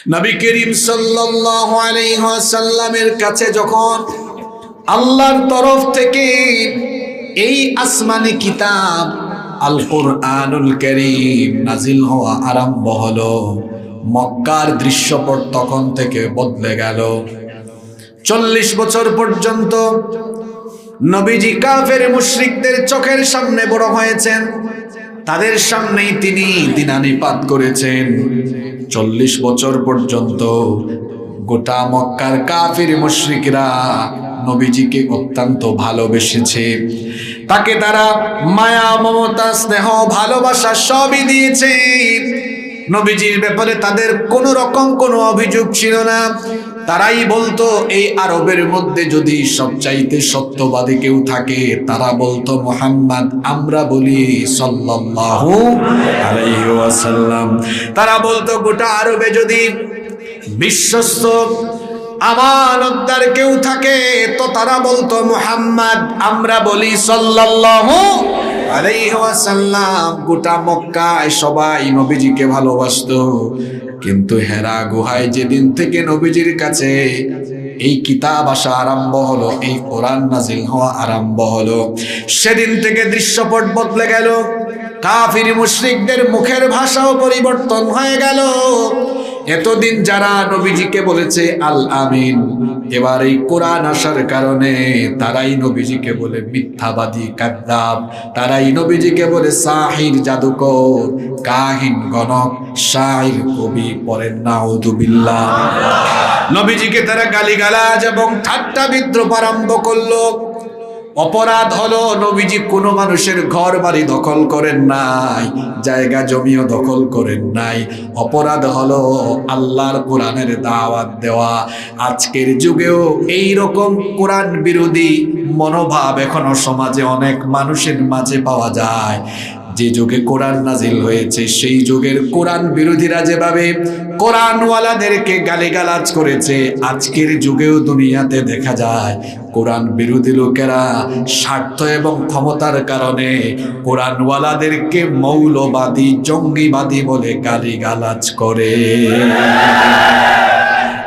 নবী করিম সাল্লাল্লাহু আলাইহি ওয়াসাল্লামের কাছে যখন আল্লাহর তরফ থেকে এই আসমানি কিতাব আল কুরআনুল কারীম নাজিল হওয়া আরম্ভ হলো, মক্কার দৃশ্যপট তখন থেকে বদলে গেল। 40 বছর পর্যন্ত নবীজি কাফের মুশরিকদের চোখের সামনে বড় হয়েছেন, তাদের সামনেই তিনি দিনানিপাত করেছেন। 40 বছর পর্যন্ত গোটা মক্কার কাফির মুশরিকরা নবীজিকে অত্যন্ত ভালোবেসেছে, তাকে তারা মায়া, মমতা, স্নেহ, ভালোবাসা সবই দিয়েছে। নবীজির ব্যাপারে তাদের কোনো রকম কোনো অভিযোগ ছিল না। তারাই বলতো, এই আরবের মধ্যে যদি সবচাইতে সত্যবাদী কেউ থাকে তারা বলতো মুহাম্মদ, আমরা বলি সাল্লাল্লাহু আলাইহি ওয়াসাল্লাম। তারা বলতো গোটা আরবে যদি বিশ্বস্ত আমানতদার কেউ থাকে তো তারা বলতো মুহাম্মদ, আমরা বলি সাল্লাল্লাহু আলাইহি ওয়াসাল্লাম। গোটা মক্কায় সবাই নবীজিকে ভালোবাসতো। কিন্তু হেরা গুহায় যেদিন থেকে নবীজির কাছে এই কিতাব আসা আরম্ভ হলো, এই কোরআন নাজিল হওয়া আরম্ভ হলো, সেদিন থেকে দৃশ্যপট বদলে গেল। কাফির মুশরিকদের মুখের ভাষাও পরিবর্তন হয়ে গেল। এতদিন যারা নবীজিকে বলেছে আল আমিন, এবার এই কোরআন আসার কারণে তারাই নবীজিকে বলে মিথ্যাবাদী, কাযযাব। তারাই নবীজিকে বলে সাহির, জাদুকর, কাহিন, গণক, শাইর, কবি। পড়েন নাউযুবিল্লাহ। নবীজিকে তারা গালিগালাজ এবং ঠাট্টা বিদ্রূপ আরম্ভ করলো। অপরাধ হলো, নবীজি কোনো মানুষের ঘর বাড়ি দখল করেন নাই, জায়গা জমিও দখল করেন নাই। অপরাধ হলো আল্লাহর কোরআনের দাওয়াত দেওয়া। আজকের যুগেও এই রকম কোরআন বিরোধী মনোভাব এখনো সমাজে অনেক মানুষের মাঝে পাওয়া যায়। যে যুগে কোরআন নাজিল হয়েছে সেই যুগের কোরআন বিরোধীরা যেভাবে কোরআনওয়ালাদেরকে গালিগালাজ করেছে, আজকের যুগেও দুনিয়াতে দেখা যায় কোরআন বিরোধী লোকেরা স্বার্থ এবং ক্ষমতার কারণে কোরআনওয়ালাদেরকে মৌলবাদী, জঙ্গিবাদী বলে গালিগালাজ করে।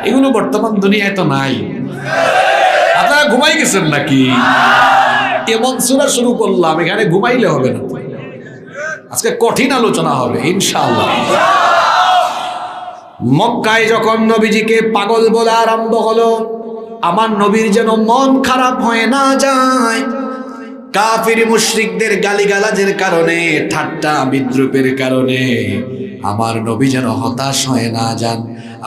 এগুলো বর্তমান দুনিয়ায় তো নাই। আপনারা ঘুমাই গেছেন নাকি? এমন সূরা শুরু করলাম, এখানে ঘুমাইলে হবে না। আজকে কঠিন আলোচনা হবে ইনশাআল্লাহ। মক্কায় যখন নবীজিকে পাগল বলা আরম্ভ হলো, আমার নবীর যেন মন খারাপ হয়ে না যায়। কাফির মুশরিকদের গালিগালাজের কারণে, ঠাট্টা বিদ্রূপের কারণে আমার নবী যেন হতাশ হয়ে না যান,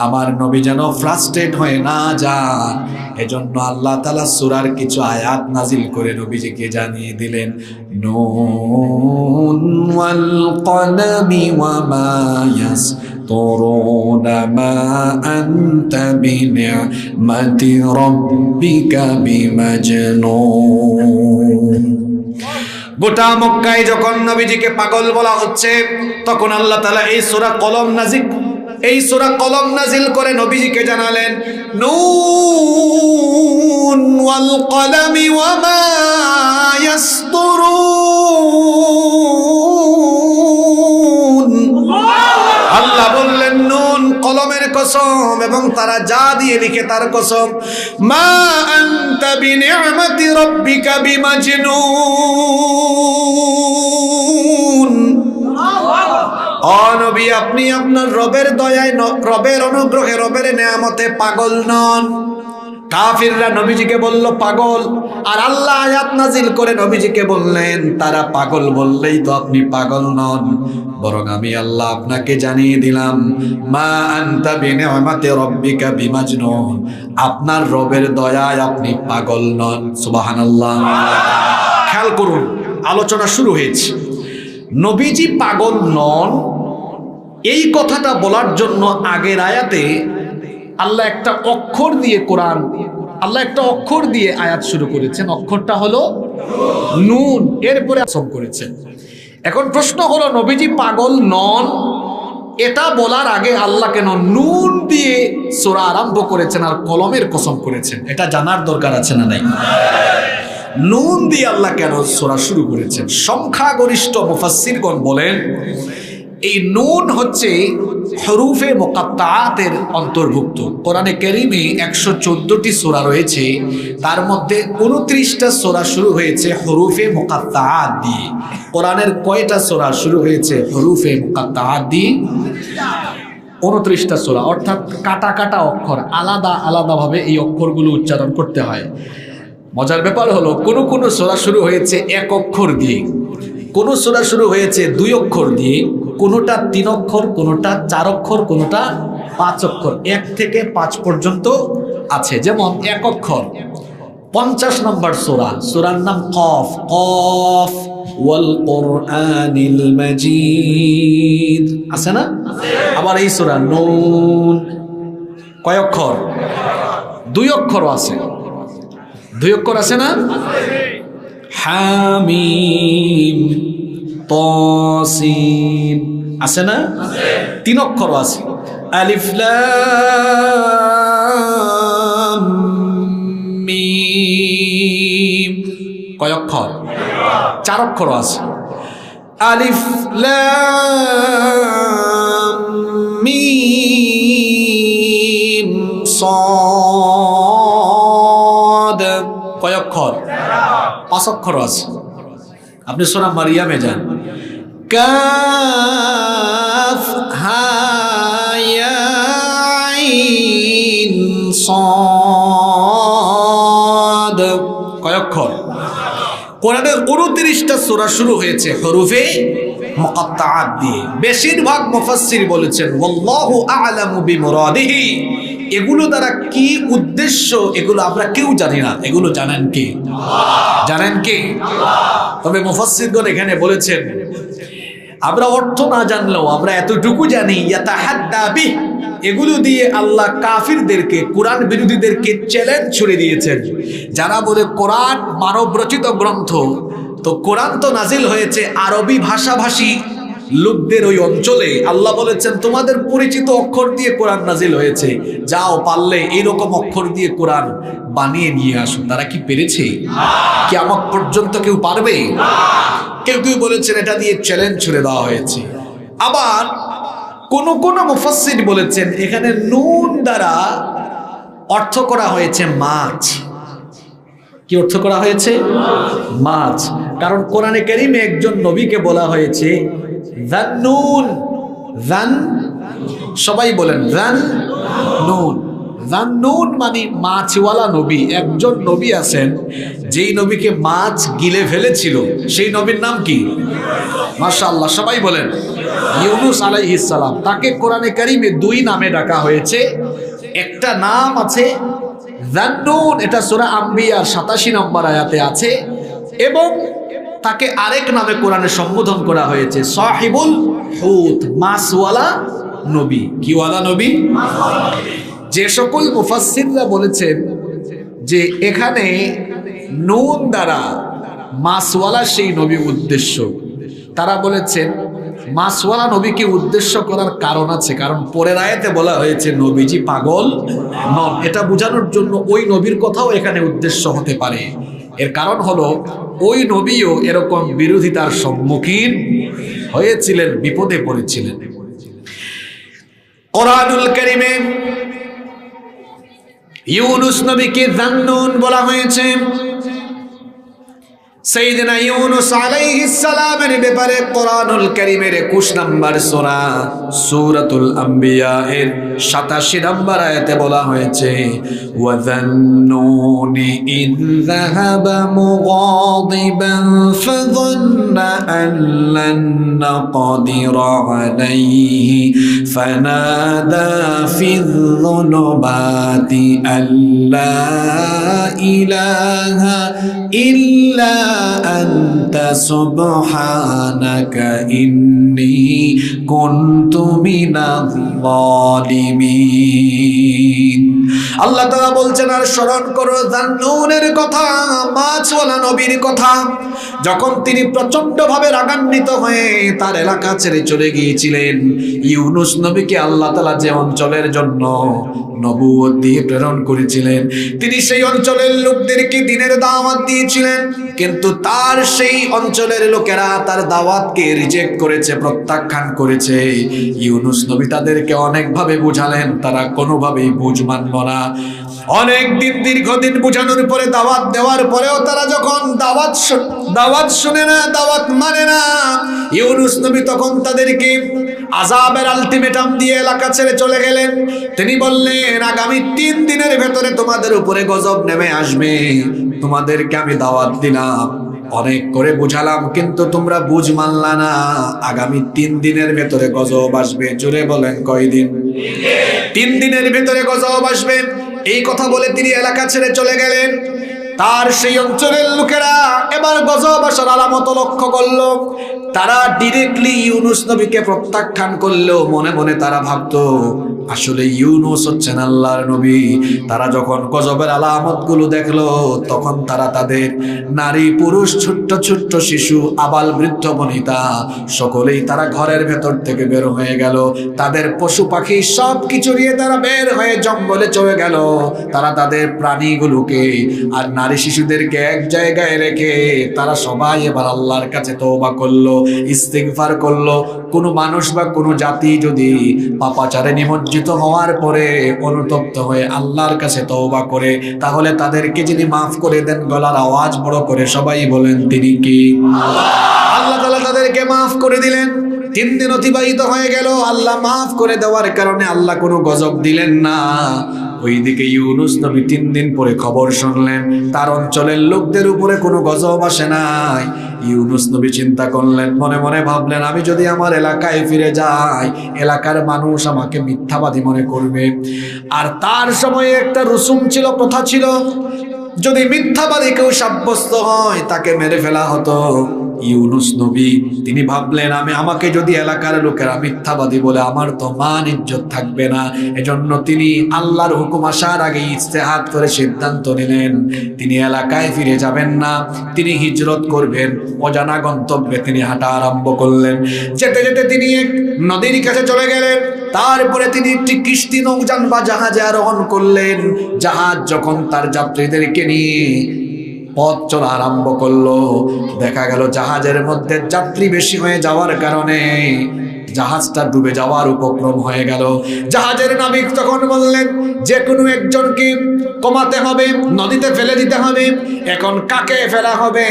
আমার নবী যেন ফ্রাস্ট্রেট হয়ে না যান। এজন্য আল্লাহ তাআলা সূরার কিছু আয়াত নাজিল করে নবীজিকে জানিয়ে দিলেন, নুন ওয়াল কলমি ওয়া মা يسطرون ما أنت بنعمة ربك بمجنون। গোটা মক্কায় যখন নবীজিকে পাগল বলা হচ্ছে, তখন আল্লাহ তাআলা এই সূরা কলম নাজিল করে নবীজিকে জানালেন, নুন ওয়াল কলমি ওয়া মা ইয়াসতুরুন। আল্লাহ বললেন, নুন, কলমের কসম, এবং তারা যা দিয়ে লিখে তার কসম। মা আনতা বিনিআমাতি রাব্বিকা বিমাজনুন। ও নবী, আপনি আপনার রবের দয়ায়, রবের অনুগ্রহে, রবের নেয়ামতে পাগল নন। কাফিররা নবীজিকে বলল পাগল, আর আল্লাহ আয়াত নাজিল করে নবীজিকে বললেন, তারা পাগল বললেই তো আপনি পাগল নন, বরং আমি আল্লাহ আপনাকে জানিয়ে দিলাম, মা আনতা বিনিআমাতি রাব্বিকা বিমাজনুন, আপনার রবের দয়ায় আপনি পাগল নন। সুবহানাল্লাহ। খেয়াল করুন, আলোচনা শুরু হয়েছে। নবীজি পাগল নন এই কথাটা বলার জন্য আগের আয়াতে আল্লাহ একটা অক্ষর দিয়ে আয়াত শুরু করেছেন। অক্ষরটা হলো নুন, এরপরে কসম করেছেন। এখন প্রশ্ন হলো, নবীজি পাগল নন এটা বলার আগে আল্লাহ কেন নুন দিয়ে সূরা আরম্ভ করেছেন আর কলমের কসম করেছেন? এটা জানার দরকার আছে না নাই? নুন দিয়ে আল্লাহ কেন সূরা শুরু করেছেন? সংখ্যাগরিষ্ঠ মুফাসসিরগণ বলেন, এই নুন হচ্ছে হরুফে মুকাত্তাআতের অন্তর্ভুক্ত। কোরআনে কারীমে 114টি সূরা রয়েছে, তার মধ্যে 29টা সূরা শুরু হয়েছে হরুফে মুকাত্তাআত দিয়ে। কোরআনের কয়টা সূরা শুরু হয়েছে হরুফে মুকাত্তাআত দিয়ে? 29টা সূরা, অর্থাৎ কাটা কাটা অক্ষর, আলাদা আলাদাভাবে এই অক্ষরগুলো উচ্চারণ করতে হয়। মজার ব্যাপার হলো কোন সূরা শুরু হয়েছে 1 অক্ষর দিয়ে, কোন সূরা শুরু হয়েছে 2 অক্ষর দিয়ে, কোনটা 3 অক্ষর, কোনটা 4 অক্ষর, কোনটা 5 অক্ষর, 1 থেকে 5 পর্যন্ত আছে। যেমন 1 অক্ষর 50 নম্বর সূরা, সূরার নাম কফ। কফ ওয়াল কুরআনিল মাজিদ, আছে না? আবার এই সূরা নুন, কয় অক্ষর? 2 অক্ষরও আছে। 2 অক্ষর আছে না? হামিম, তাসিন, আছে না? 3 অক্ষরও আছে। আলিফ লাম মিম, কয় অক্ষর? 4 অক্ষরও আছে। আলিফ লাম মিম সাদ, কয় অক্ষর? 5 অক্ষরও আছে। আপনি সূরা মারিয়ামে যান, কাফ হা ইয়া আইন সাদ, কয় অক্ষর? কোরআনের 29টা সূরা শুরু হয়েছে হরুফে মুকাত্তাআত দিয়ে। বেশিরভাগ মুফাসসির বলেছেন ওয়াল্লাহু আ'লামু বিমুরাদিহি, এগুলো দ্বারা কি উদ্দেশ্য এগুলো আমরা কেউ জানি না, এগুলো জানেন কে? জানেন কে? তবে মুফাসসিরগণ এখানে বলেছেন আমরা অর্থ না জানলেও আমরা এতটুকু জানি ইয়াতাহাদ্দা বিহ, এগুলো দিয়ে আল্লাহ কাফিরদেরকে, কোরআন বিরোধীদেরকে চ্যালেঞ্জ ছুড়ে দিয়েছেন। যারা বলে কোরআন মানব রচিত গ্রন্থ, তো কোরআন তো নাজিল হয়েছে আরবি ভাষাভাষী লোকদের ওই অঞ্চলে। আল্লাহ বলেছেন তোমাদের পরিচিত অক্ষর দিয়ে কোরআন নাজিল হয়েছে, যাও পারলে এইরকম অক্ষর দিয়ে কোরআন বানিয়ে নিয়ে আসো। তারা কি পেরেছে? কিয়ামত পর্যন্ত কেউ পারবে? কেউ কেউ বলেছেন এটা দিয়ে চ্যালেঞ্জ ছুড়ে দেওয়া হয়েছে। আবার কোন মুফাসসির বলেছেন এখানে নুন দ্বারা অর্থ করা হয়েছে মাছ। কি অর্থ করা হয়েছে? মাছ। কারণ কোরআনে কারীমে একজন নবীকে বলা হয়েছে যান্নুন, যান, সবাই বলেন যান্নুন। যান্নুন মানে মাছওয়ালা নবী। একজন নবী আছেন যেই নবীকে মাছ গিলে ফেলেছিল, সেই নবীর নাম কি? মাশাআল্লাহ, সবাই বলেন ইউনুস আলাইহিস সালাম। তাকে কোরআনে কারীমে 2 নামে ডাকা হয়েছে। একটা নাম আছে যান্নুন, এটা সূরা আম্বিয়ার 87 নম্বর আয়াতে আছে, এবং তাকে আরেক নামে কোরআনে সম্বোধন করা হয়েছে সাহিবুল হুত, মাছওয়ালা নবী। কিওয়ালা নবী? যে সকল মুফাসসিররা বলেছেন যে এখানে নুন দ্বারা মাছওয়ালা সেই নবী উদ্দেশ্য, তারা বলেছেন মাছওয়ালা নবীকে উদ্দেশ্য করার কারণ আছে। কারণ পরের আয়াতে বলা হয়েছে নবীজি পাগল নন, এটা বোঝানোর জন্য ওই নবীর কথাও এখানে উদ্দেশ্য হতে পারে। এর কারণ হলো ওই নবীও এরকম বিরোধিতার সম্মুখীন হয়েছিলেন, বিপদে পড়েছিলেন। কোরআনুল কারীমে ইউনুস নবীকে যান্নুন বলা হয়েছে। সাইয়েদনা ইউনুস আলাইহিস সালামের ব্যাপারে কোরআনুল কারীমের 21 নম্বর সূরা সূরাতুল আম্বিয়া এর 87 নম্বর আয়াতে বলা হয়েছে ওয়া যান্নুনি ইয যাহাবা মুগাদিবান ফাযান্না আন লান নাকদিরা আলাইহি ফানাদা ফিয যুলুমাতি আল্লা ইলাহা ইল্লা আনতা সুবহানাকা ইন্নী কুনতু মিনাজ যালিমিন। আল্লাহ তাআলা বলছেন আর স্মরণ করো জান্নুনের কথা, মাছওয়ালা নবীর কথা, যখন তিনি প্রচন্ড ভাবে রাগান্বিত হয়ে তার এলাকা ছেড়ে চলে গিয়েছিলেন। ইউনুস নবীকে আল্লাহ তাআলা যে অঞ্চলের জন্য নবুয়ত দিয়ে প্রেরণ করেছিলেন, তিনি সেই অঞ্চলের লোকদেরকে দ্বীনের দাওয়াত দিয়েছিলেন, কিন্তু তার সেই অঞ্চলের লোকেরা তার দাওয়াতকে রিজেক্ট করেছে, প্রত্যাখ্যান করেছে। ইউনুস নবী তাদেরকে অনেকভাবে বুঝালেন, তারা কোনোভাবেই বুঝ মানল না। অনেক দিন দীর্ঘদিন বুঝানোর পরে, দাওয়াত দেওয়ার পরেও তারা যখন দাওয়াত শুনে না, দাওয়াত মানে না, ইউনুস নবী তখন তাদেরকে আযাবের আলটিমেটাম দিয়ে এলাকা ছেড়ে চলে গেলেন। তিনি বললেন আগামী 3 দিনের ভেতরে তোমাদের উপরে গজব নেমে আসবে, তোমাদেরকে আমি দাওয়াত দিলাম, অনেক করে বুঝালাম, কিন্তু তোমরা বুঝ মানলা না। আগামী 3 দিনের ভেতরে গজব আসবে। জোরে বলেন কয়দিন? 3 দিনের ভেতরে গজব আসবে। এই কথা বলে তিনি এলাকা ছেড়ে চলে গেলেন। তার সেই অঞ্চলের লোকেরা এবার গজব আসার আলামত লক্ষ্য করলো। তারা ডিরেক্টলি ইউনুস নবীকে প্রত্যাখ্যান করলেও মনে মনে তারা ভাবতো আসলে ইউনুস হচ্ছেন আল্লাহর নবী। তারা যখন গজবের আলামতগুলো দেখলো, তখন তারা তাদের নারী পুরুষ, ছোট্ট ছোট্ট শিশু, আবাল বৃদ্ধ বনিতা সকলেই তারা ঘরের ভেতর থেকে বের হয়ে গেল। তাদের পশু পাখি সব কিছু নিয়ে তারা বের হয়ে জঙ্গলে চলে গেল। তারা তাদের প্রাণীগুলোকে আর নারী শিশুদেরকে এক জায়গায় রেখে তারা সবাই এবার আল্লাহর কাছে তওবা করলো, ইস্তিগফার করলো। কোনো মানুষ বা কোনো জাতি যদি পাপাচারে নিমজ্জিত হওয়ার পরে অনুতপ্ত হয়ে আল্লাহর কাছে তওবা করে, তাহলে তাদেরকে যিনি মাফ করে দেন, গলার আওয়াজ বড় করে সবাই বলেন তিনি কি? আল্লাহ তাআলা তাদেরকে মাফ করে দিলেন। 3 দিন অতিবাহিত হয়ে গেল। আল্লাহ মাফ করে দেওয়ার কারণে আল্লাহ কোনো গজব দিলেন না। ওইদিকে ইউনুস নবী 3 দিন পরে খবর শুনলেন তার অঞ্চলের লোকদের উপরে কোনো গজব আসে নাই। ইউনুস নবী চিন্তা করলেন, মনে মনে ভাবলেন আমি যদি আমার এলাকায় ফিরে যাই, এলাকার মানুষ আমাকে মিথ্যাবাদী মনে করবে। আর তার সময়ে একটা রসুম ছিল, প্রথা ছিল, যদি মিথ্যাবাদী কেউ সাব্যস্ত হয় তাকে মেরে ফেলা হতো। ইউনুস নবী তিনি ভাবলেন আমাকে যদি এলাকার লোকেরা মিথ্যাবাদী বলে, আমার তো মান ইজ্জত থাকবে না। এজন্য তিনি আল্লাহর হুকুম আসার আগে ইজতিহাদ করে সিদ্ধান্ত নিলেন তিনি এলাকায় ফিরে যাবেন না, তিনি হিজরত করবেন। অজানা গন্তব্যে তিনি হাঁটা আরম্ভ করলেন। যেতে যেতে তিনি এক নদীর কাছে চলে গেলেন। তারপরে তিনি একটি কিস্তি, নৌযান বা জাহাজে আরোহণ করলেন। জাহাজ যখন তার যাত্রীদেরকে নিয়ে পথ চলা আরম্ভ করলো, দেখা গেল জাহাজের মধ্যে যাত্রী বেশি হয়ে যাওয়ার কারণে জাহাজটা ডুবে যাওয়ার উপক্রম হয়ে গেল। জাহাজের নাবিক তখন বললেন যে কোনো একজনকে কমাতে হবে, নদীতে ফেলে দিতে হবে। এখন কাকে ফেলা হবে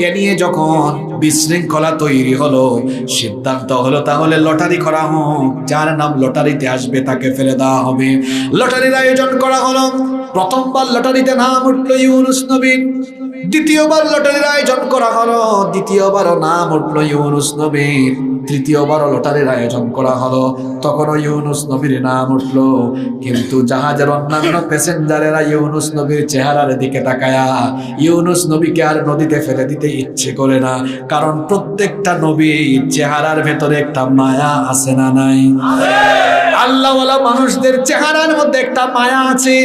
এ নিয়ে যখন বিশৃঙ্খলা তৈরি হলো, সিদ্ধান্ত হলো তাহলে লটারি করা হোক, যার নাম লটারিতে আসবে তাকে ফেলে দেওয়া হবে। লটারির আয়োজন করা হলো। প্রথমবার লটারিতে নাম উঠল ইউনুস নবীর। দ্বিতীয়বার লটারির আয়োজন করা হলো, দ্বিতীয়বারও নাম উঠল ইউনুস নবীর। তৃতীয়বারও লটারির আয়োজন করা হলো, তখনও ইউনুস নবীর নাম উঠল। কিন্তু জাহাজের অন্যান্য প্যাসেঞ্জারেরা ইউনুস নবীর চেহারার দিকে তাকায়া ইউনুস নবীকে আর নদীতে ফেলে দিতে ইচ্ছে করে না, কারণ প্রত্যেকটা নবীর চেহারার ভেতরে একটা মায়া আছে না নাই? আল্লাহওয়ালা মানুষদের চেহারার মধ্যে একটা মায়া আছে।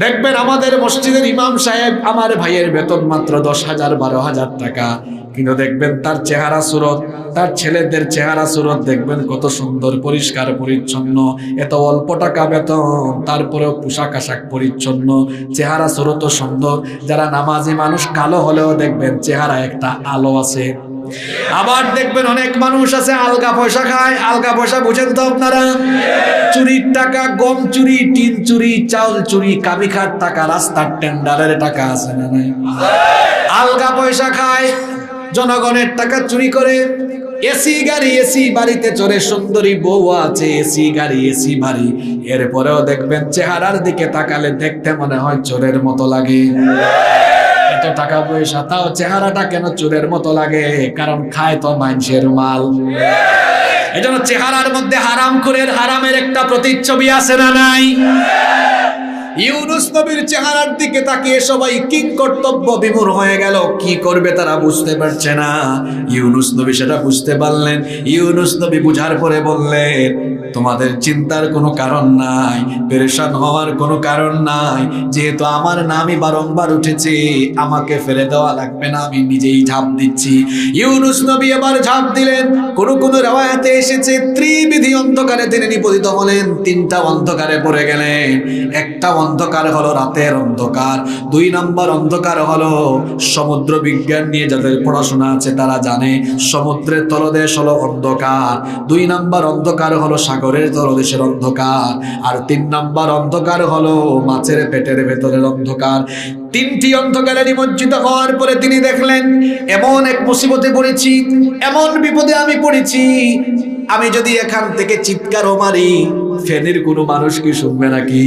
দেখবেন আমাদের মসজিদের ইমাম সাহেব, আমার ভাইয়ের বেতন মাত্র 10,000 12,000 টাকা, কিন্তু দেখবেন তার চেহারা সুরত, তার ছেলেদের চেহারা সুরত দেখবেন কত সুন্দর, পরিষ্কার পরিচ্ছন্ন। এত অল্প টাকা বেতন, তারপরেও পোশাক আশাক পরিচ্ছন্ন, চেহারা সুরত সুন্দর। যারা নামাজি মানুষ কালো হলেও দেখবেন চেহারা একটা আলো আছে। আবার দেখবেন অনেক মানুষ আছে আলগা পয়সা খায়। আলগা পয়সা বুঝেন তো আপনারা? চুরির টাকা, গম চুরি, টিন চুরি, চাউল চুরি, কাবিখার টাকা, রাস্তার টেন্ডারের টাকা আছে না নাই? আলগা পয়সা খায়, জনগণের টাকা চুরি করে। এসি গাড়ি, এসি বাড়িতে চড়ে, সুন্দরী বউ আছে, এসি গাড়ি, এসি বাড়ি। এরপরেও দেখবেন চেহারার দিকে তাকালে দেখতে মনে হয় চোরের মতো লাগে। এত টাকা পয়সা, তাও চেহারাটা কেন চোরের মতো লাগে? কারণ খায় তো মানুষের মাল। এজন্য চেহারার মধ্যে হারামের একটা প্রতিচ্ছবি আছে না নাই? ইউনুস নবীর চেহারার দিকে তাকিয়ে সবাই কিং কর্তব্য বিমূঢ় হয়ে গেল। কি করবে তারা বুঝতে পারছে না। ইউনুস নবী সেটা বুঝতে পারলেন। ইউনুস নবী বুঝার পরে বললেন তোমাদের চিন্তার কোনো কারণ নাই, পেরেশান হওয়ার কোনো কারণ নাই, যেহেতু আমার নামই বারংবার উঠেছে, আমাকে ফেলে দেওয়া লাগবে না, আমি নিজেই ঝাঁপ দিচ্ছি। ইউনুস নবী এবার ঝাঁপ দিলেন। কোন কোন রওয়ায়াতে এসেছে ত্রিবিধি অন্ধকারে তিনি নিপতিত হলেন, তিনটা অন্ধকারে পড়ে গেলেন। একটা অন্ধকার হলো রাতের অন্ধকার, 2 নম্বর অন্ধকার হলো সমুদ্র বিজ্ঞান নিয়ে যাদের পড়াশোনা আছে তারা জানে সমুদ্রের তলদেশ হলো অন্ধকার, 2 নম্বর অন্ধকার হলো সাগরের তলদেশের অন্ধকার, আর 3 নম্বর অন্ধকার হলো মাছের পেটের ভেতরের অন্ধকার। 3টি অন্ধকারে নিমজ্জিত হওয়ার পরে তিনি দেখলেন এমন এক মুসিবতে পড়েছি, এমন বিপদে আমি পড়েছি, আমি যদি এখান থেকে চিৎকারও মারি ফেনীর কোনো মানুষ কি শুনবে নাকি?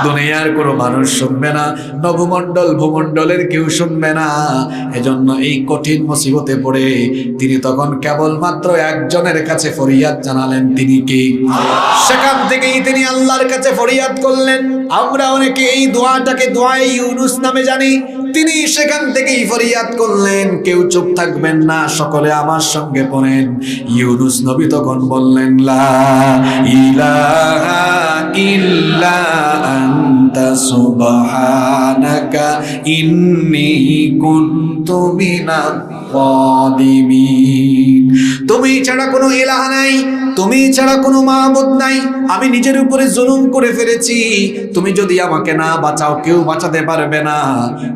দুনিয়ার কোনো মানুষ শুনবে না, নভমণ্ডল ভূমণ্ডলের কেউ শুনবে না। এজন্য এই কঠিন মুসিবতে পড়ে তিনি তখন কেবলমাত্র একজনের কাছে ফরিয়াদ জানালেন, তিনি কি? সেখান থেকেই তিনি আল্লাহর কাছে ফরিয়াদ করলেন। আমরা অনেকে এই দোয়াটাকে দোয়ায়ে ইউনুস নামে জানি, তিনি সেখান থেকেই ফরিয়াদ করলেন। কেউ চুপ থাকবেন না, সকলে আমার সঙ্গে পড়েন। ইউনুস নবী তখন বললেন, লা ইলাহা ইল্লা আনতা সুবহানাকা ইন্নী কুনতু মিনাজ যালিমিন। তুমি ছাড়া কোনো ইলাহ নাই, তুমি ছাড়া কোনো মাবুদ নাই, আমি নিজের উপরে জুলুম করে ফেলেছি, তুমি যদি আমাকে না বাঁচাও কেউ বাঁচাতে পারবে না।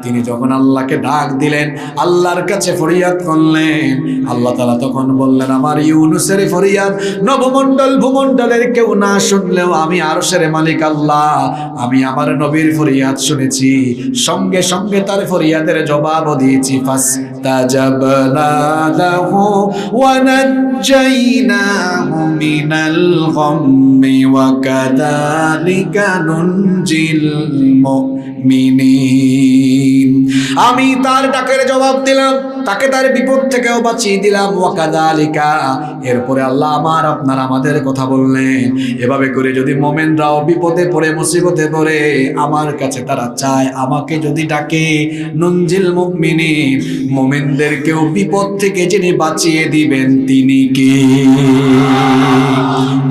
তিনি যখন আল্লাহকে ডাক দিলেন, আল্লাহর কাছে ফরিয়াদ করলেন, আল্লাহ তাআলা তখন বললেন, আমার ইউনুসের ফরিয়াদ নবমণ্ডল ভূমণ্ডলের কেউ না শুনলেও আমি আরশের মালিক আল্লাহ, আমি আমার নবীর ফরিয়াদ শুনেছি, সঙ্গে সঙ্গে তার ফরিয়াদের জবাবও দিয়েছি। ফাস্তাজাবনা লাহু ওয়া নাজ্জাইনাহু মিনাল গাম্মি ওয়া কাযালিকা নুনজিল মুমিনিন। আমি তার ডাকের জবাব দিলাম, তাকে তার বিপদ থেকেও বাঁচিয়ে দিলাম। ওয়া কাযালিকা, এরপরে আল্লাহ আমার আপনার আমাদের কথা বললেন, এভাবে করে যদি মুমিনরাও বিপদে পড়ে মুসিবতে পড়ে আমার কাছে তারা চায়, আমাকে যদি ডাকে, নুনজিল মুমিনিন, মুমিনদেরকেও বিপদ থেকে যিনি বাঁচিয়ে দিবেন তিনি কে?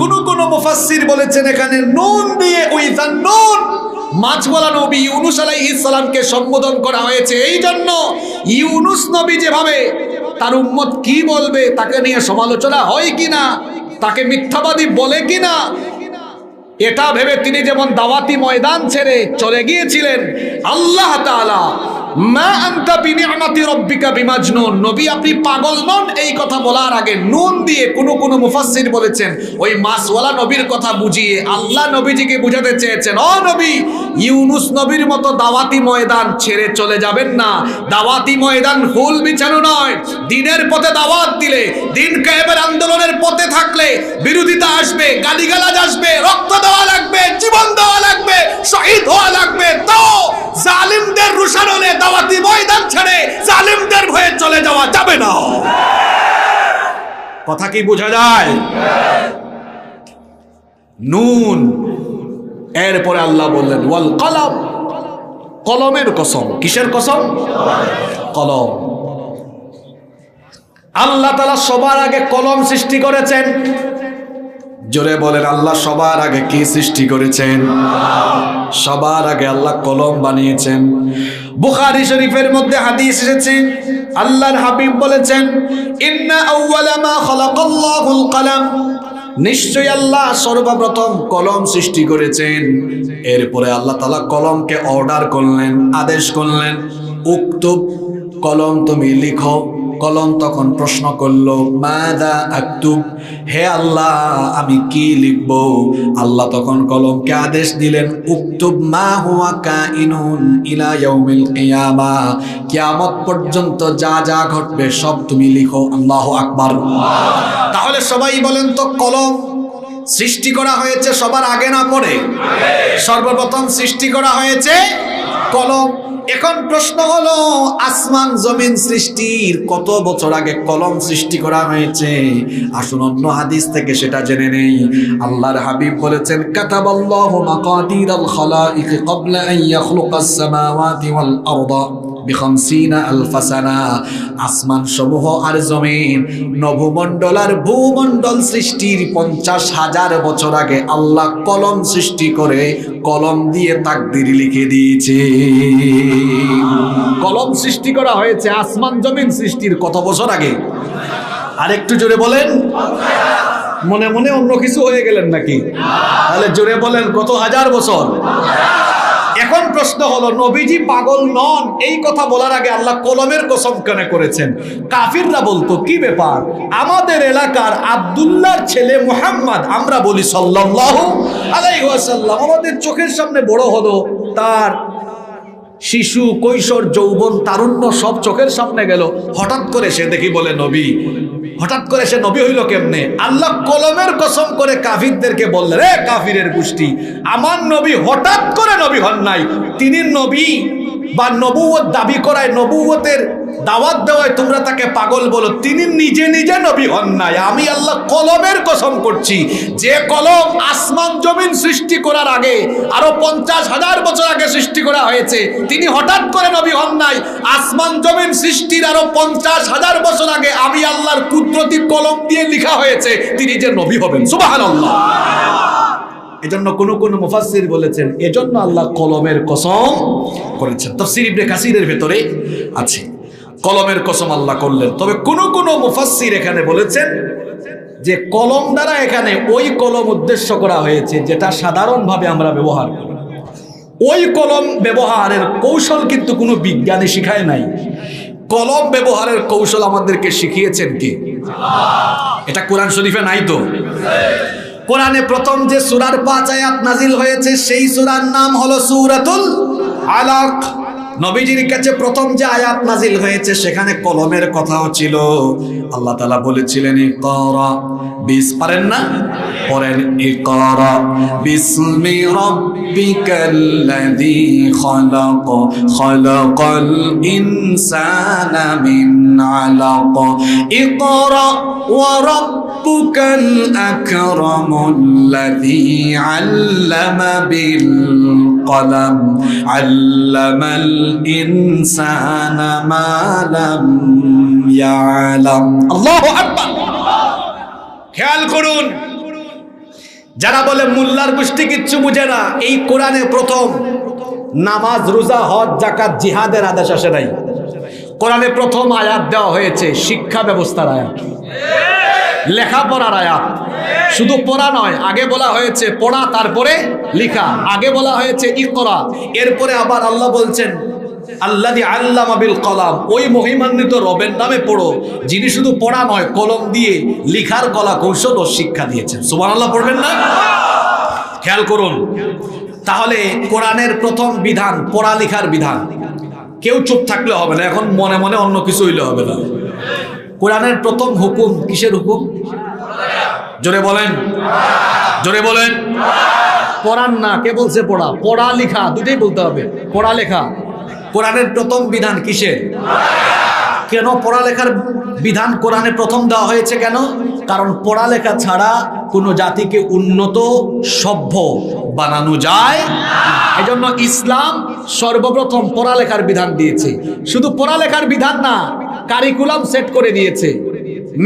কোন মুফাসসির বলেছেন এখানে নুন দিয়ে ওই জান্নুন মাছওয়ালা নবী ইউনুস আলাইহিস সালামকে সম্বোধন করা হয়েছে। এই জন্য ইউনুস নবী যেভাবে তার উম্মত কি বলবে, তাকে নিয়ে সমালোচনা হয় কিনা, তাকে মিথ্যাবাদী বলে কিনা, এটা ভেবে তিনি যেমন দাওয়াতি ময়দান ছেড়ে চলে গিয়েছিলেন, আল্লাহ তাআলা মা আনতা বিনিআমাতি রাব্বিকা বিমাজনুন, নবী আপনি পাগল নন, এই কথা বলার আগে নুন দিয়ে কোন মুফাসসির বলেছেন ওই মাছওয়ালা নবীর কথা বুঝিয়ে আল্লাহ নবীজিকে বুঝাতে চেয়েছেন, ও নবী, ইউনুস নবীর মতো দাওয়াতি ময়দান ছেড়ে চলে যাবেন না। দাওয়াতি ময়দান ফুল বিছানো নয়। দিনের পথে দাওয়াত দিলে, দিন কায়েমের আন্দোলনের পথে থাকলে বিরোধিতা আসবে, গালিগালাজ আসবে, রক্ত দেওয়া লাগবে, জীবন দেওয়া লাগবে, শহীদ হওয়া লাগবে, তো জালিমদের রুশানলে দাওয়াতি ময়দান ছেড়ে জালিমদের ভয়ে চলে যাওয়া যাবে না। কথা কি বোঝা যায়? নুন। এরপরে আল্লাহ বললেন ওয়াল কলম, কলমের কসম। কিসের কসম? কলম। আল্লাহ তাআলা সবার আগে কলম সৃষ্টি করেছেন। জোরে বলেন, আল্লাহ সবার আগে কি সৃষ্টি করেছেন? সবার আগে আল্লাহ কলম বানিয়েছেন। বুখারী শরীফের মধ্যে হাদিস এসেছে, আল্লাহর হাবিব বলেছেন, ইন্না আউওয়ালা মা খালাকাল্লাহুল কলম, নিশ্চয়ই আল্লাহ সর্বপ্রথম কলম সৃষ্টি করেছেন। এরপরে আল্লাহ তাআলা কলমকে অর্ডার করলেন, আদেশ করলেন, উক্তুব, কলম তুমি লিখো। কলম তখন প্রশ্ন করলো, মাযা আকতুব, হে আল্লাহ আমি কি লিখব? আল্লাহ তখন কলমকে আদেশ দিলেন, উকতুব মা হুয়া কাইনুন ইলা ইয়াউমিল কিয়ামা, কিয়ামত পর্যন্ত যা যা ঘটবে সব তুমি লিখো। আল্লাহু আকবার। তাহলে সবাই বলেন তো, কলম সৃষ্টি করা হয়েছে সবার আগে না পরে? সর্বপ্রথম সৃষ্টি করা হয়েছে কলম। এখন প্রশ্ন হলো, আসমান জমিন সৃষ্টির কত বছর আগে কলম সৃষ্টি করা হয়েছে? আসুন অন্য হাদিস থেকে সেটা জেনে নেই। আল্লাহর হাবিব বলেছেন, কাতাবাল্লাহু মাকাদিরাল খালাইক ক্বাবলা আন ইয়াখলুকাস সামাওয়াতি ওয়াল আরদা বিখামসিনা আলফা সানা। আসমান সমূহ আর জমিন, নভমণ্ডল আর ভূমণ্ডল সৃষ্টির 50,000 বছর আগে আল্লাহ কলম সৃষ্টি করে কলম দিয়ে তাকদীর লিখে দিয়েছে। কলম সৃষ্টি করা হয়েছে আসমান জমিন সৃষ্টির কত বছর আগে? আরেকটু জোরে বলেন। মনে মনে অন্য কিছু হয়ে গেলেন নাকি? তাহলে জোরে বলেন, কত হাজার বছর? এখন প্রশ্ন হলো, নবীজি পাগল নন এই কথা বলার আগে আল্লাহ কলমের কসম কেন করেছেন? কাফিররা বলতো, কি ব্যাপার, আমাদের এলাকার আব্দুল্লাহর ছেলে মুহাম্মদ, আমরা বলি সাল্লাল্লাহু আলাইহি ওয়াসাল্লাম, আমাদের চোখের সামনে বড় হলো, তার শিশু, কৈশোর, যৌবন, তারুণ্য সব চোখের সামনে গেল, হঠাৎ করে সে দেখি বলে নবী। হঠাৎ করে সে নবী হইল কেমনে? আল্লাহ কলমের কসম করে কাফিরদেরকে বললেন, রে কাফিরের গোষ্ঠী, আমার নবী হঠাৎ করে নবী হন নাই। তিনি নবী বা নবুয়ত দাবি করায়, নবুয়তের দাওয়াত দেওয়ায় তোমরা তাকে পাগল বলো, তিনি নিজে নিজে নবী হন নাই। আমি আল্লাহ কলমের কসম করছি, যে কলম আসমান জমিন সৃষ্টি করার আগে আরো 50,000 বছর আগে সৃষ্টি করা হয়েছে, তিনি হঠাৎ করে নবী হন নাই। আসমান জমিন সৃষ্টির আরো 50,000 বছর আগে আমি আল্লাহর কুদরতি কলম দিয়ে লেখা হয়েছে তিনি যে নবী হবেন। সুবহানাল্লাহ। এজন্য কোন মুফাসসির বলেছেন, এজন্য আল্লাহ কলমের কসম করেছেন। তাফসীর ইবনে কাসিরের ভেতরে আছে কলমের কসম আল্লাহ করলেন। তবে কোন মুফাসসির এখানে বলেছেন যে কলম দ্বারা এখানে ওই কলম উদ্দেশ্য করা হয়েছে যেটা সাধারণভাবে আমরা ব্যবহার করি। ওই কলম ব্যবহারের কৌশল কিন্তু কোনো বিজ্ঞানী শিখায় নাই। কলম ব্যবহারের কৌশল আমাদেরকে শিখিয়েছেন কি? এটা কোরআন শরীফে নাই তো? কোরআনে প্রথম যে সূরার 5 আয়াত নাজিল হয়েছে সেই সূরার নাম হলো সূরাতুল আলাক। নবীজির কাছে প্রথম যে আয়াত নাজিল হয়েছে সেখানে কলমের কথাও ছিল। আল্লাহ তাআলা বলেছিলেন, ইকরা বিস, পারেন না? পড়েন, ইকরা বিসমি রাব্বিকাল্লাযী খালাক, খালাকাল ইনসানা মিন আলাক, ইকরা ওয়া রাব্বুকাল আকরামুল্লাযী আল্লামা বিল কলম, আল্লামাল ইনসানা মা লাম ইয়ালাম। আল্লাহু আকবার। খেয়াল করুন, যারা বলে মোল্লার গোষ্ঠী কিচ্ছু বুঝে না, এই কোরআনে প্রথম নামাজ, রোজা, হজ, যাকাত, জিহাদের আদেশ আসে নাই। কোরআনে প্রথম আয়াত দেওয়া হয়েছে শিক্ষা ব্যবস্থার আয়াত, লেখাপড়ার আয়াত। শুধু পড়া নয়, আগে বলা হয়েছে পড়া, তারপরে লেখা। আগে বলা হয়েছে ইকরা, এরপরে আবার আল্লাহ বলছেন আল্লাযী আল্লামা বিল কলম, ওই মহিমান্বিত রবের নামে পড়ো যিনি শুধু পড়া নয়, কলম দিয়ে লেখার কলা কৌশল ও শিক্ষা দিয়েছেন। সুবহানাল্লাহ পড়বেন না? খেয়াল করুন, তাহলে কোরআনের প্রথম বিধান পড়ালেখার বিধান। কেউ চুপ থাকলে হবে না, এখন মনে মনে অন্য কিছু হইলে হবে না। কোরআনের প্রথম হুকুম কিসের হুকুম? জোরে বলেন, জোরে বলেন। পড়ান না, কে বলছে পড়া? পড়া লেখা দুটোই বলতে হবে, পড়া লেখা। কোরআনের প্রথম বিধান কিসের? কেন পড়ালেখার বিধান কোরআনে প্রথম দেওয়া হয়েছে কেন? কারণ পড়ালেখা ছাড়া কোনো জাতিকে উন্নত সভ্য বানানো যায়। এজন্য ইসলাম সর্বপ্রথম পড়ালেখার বিধান দিয়েছে। শুধু পড়ালেখার বিধান না, কারিকুলাম সেট করে দিয়েছে,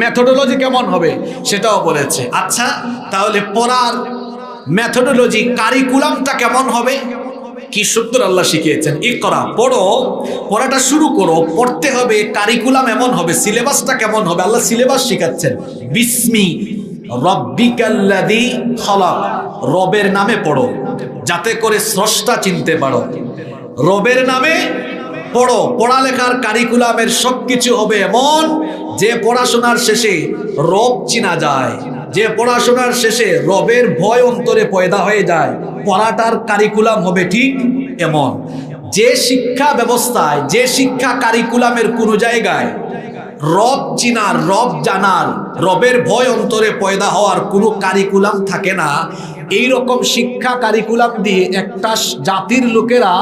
মেথোডোলজি কেমন হবে সেটাও বলেছে। আচ্ছা, তাহলে পড়ার মেথোডোলজি, কারিকুলামটা কেমন হবে? কি সুন্দর আল্লাহ শিখিয়েছেন, ইকরা, পড়ো, পড়াটা শুরু করো, পড়তে হবে, কারিকুলাম এমন হবে, সিলেবাসটা কেমন হবে, আল্লাহ সিলেবাস শিখাচ্ছেন। বিসমি রাব্বিকাল্লাযী খালাক, রবের নামে পড়ো, যাতে করে স্রষ্টা চিনতে পারো। রবের নামে পড়ো। পড়ালেখার কারিকুলামের সবকিছু হবে এমন যে পড়াশোনার শেষে রব চিনা যায়, যে পড়াশোনার শেষে রবের ভয় অন্তরে পয়দা হয়ে যায়। পড়াটার কারিকুলাম হবে ঠিক এমন। যে শিক্ষা ব্যবস্থায়, যে শিক্ষা কারিকুলামের কোনো জায়গায় রব চিনার, রব জানার, রবের ভয় অন্তরে পয়দা হওয়ার কোনো কারিকুলাম থাকে না, এই রকম শিক্ষা কারিকুলাম দিয়ে একটা জাতির লোকেরা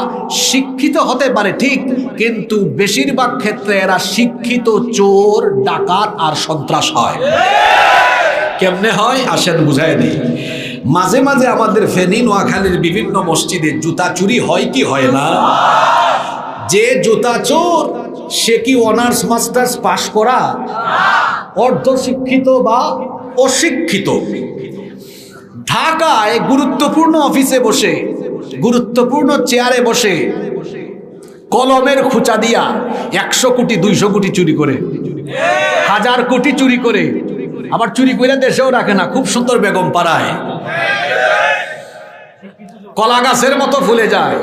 শিক্ষিত হতে পারে ঠিক, কিন্তু বেশিরভাগ ক্ষেত্রে এরা শিক্ষিত চোর, ডাকাত আর সন্ত্রাস হয়। কেমনে হয় আসেন বুঝাই দিই। মাঝে মাঝে আমাদের ফেনী, নোয়াখালীর বিভিন্ন মসজিদে জুতা চুরি হয় কি হয় না? যে জুতা চোর সে কি অনার্স মাস্টার্স পাশ করা, অর্ধ শিক্ষিত বা অশিক্ষিত? ঢাকায় গুরুত্বপূর্ণ অফিসে বসে, গুরুত্বপূর্ণ চেয়ারে বসে কলমের খুঁচা দিয়া 100 কোটি 200 কোটি চুরি করে, 1000 কোটি চুরি করে, আবার চুরি করে দেশেও রাখে না, খুব সুন্দর বেগম পাড়ায় কলা গাছের মতো ফুলে যায়।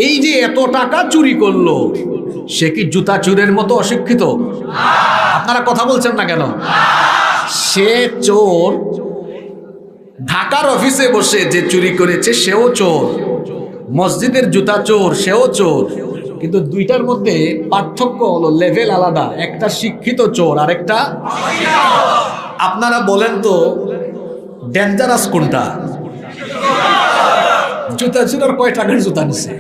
এই যে এত টাকা চুরি করলো, সে কি জুতা চুরের মতো অশিক্ষিত? আপনারা কথা বলছেন না কেন? সে চোর। ঢাকার অফিসে বসে যে চুরি করেছে সেও চোর, মসজিদের জুতা চোর সেও চোর, কিন্তু দুইটার মধ্যে পার্থক্য হলো লেভেল আলাদা। একটা শিক্ষিত চোর আর একটা। আপনারা বলেন তো ডেঞ্জারাস কোনটা? জুতা চোর কয় টাকার জুতা নিছে?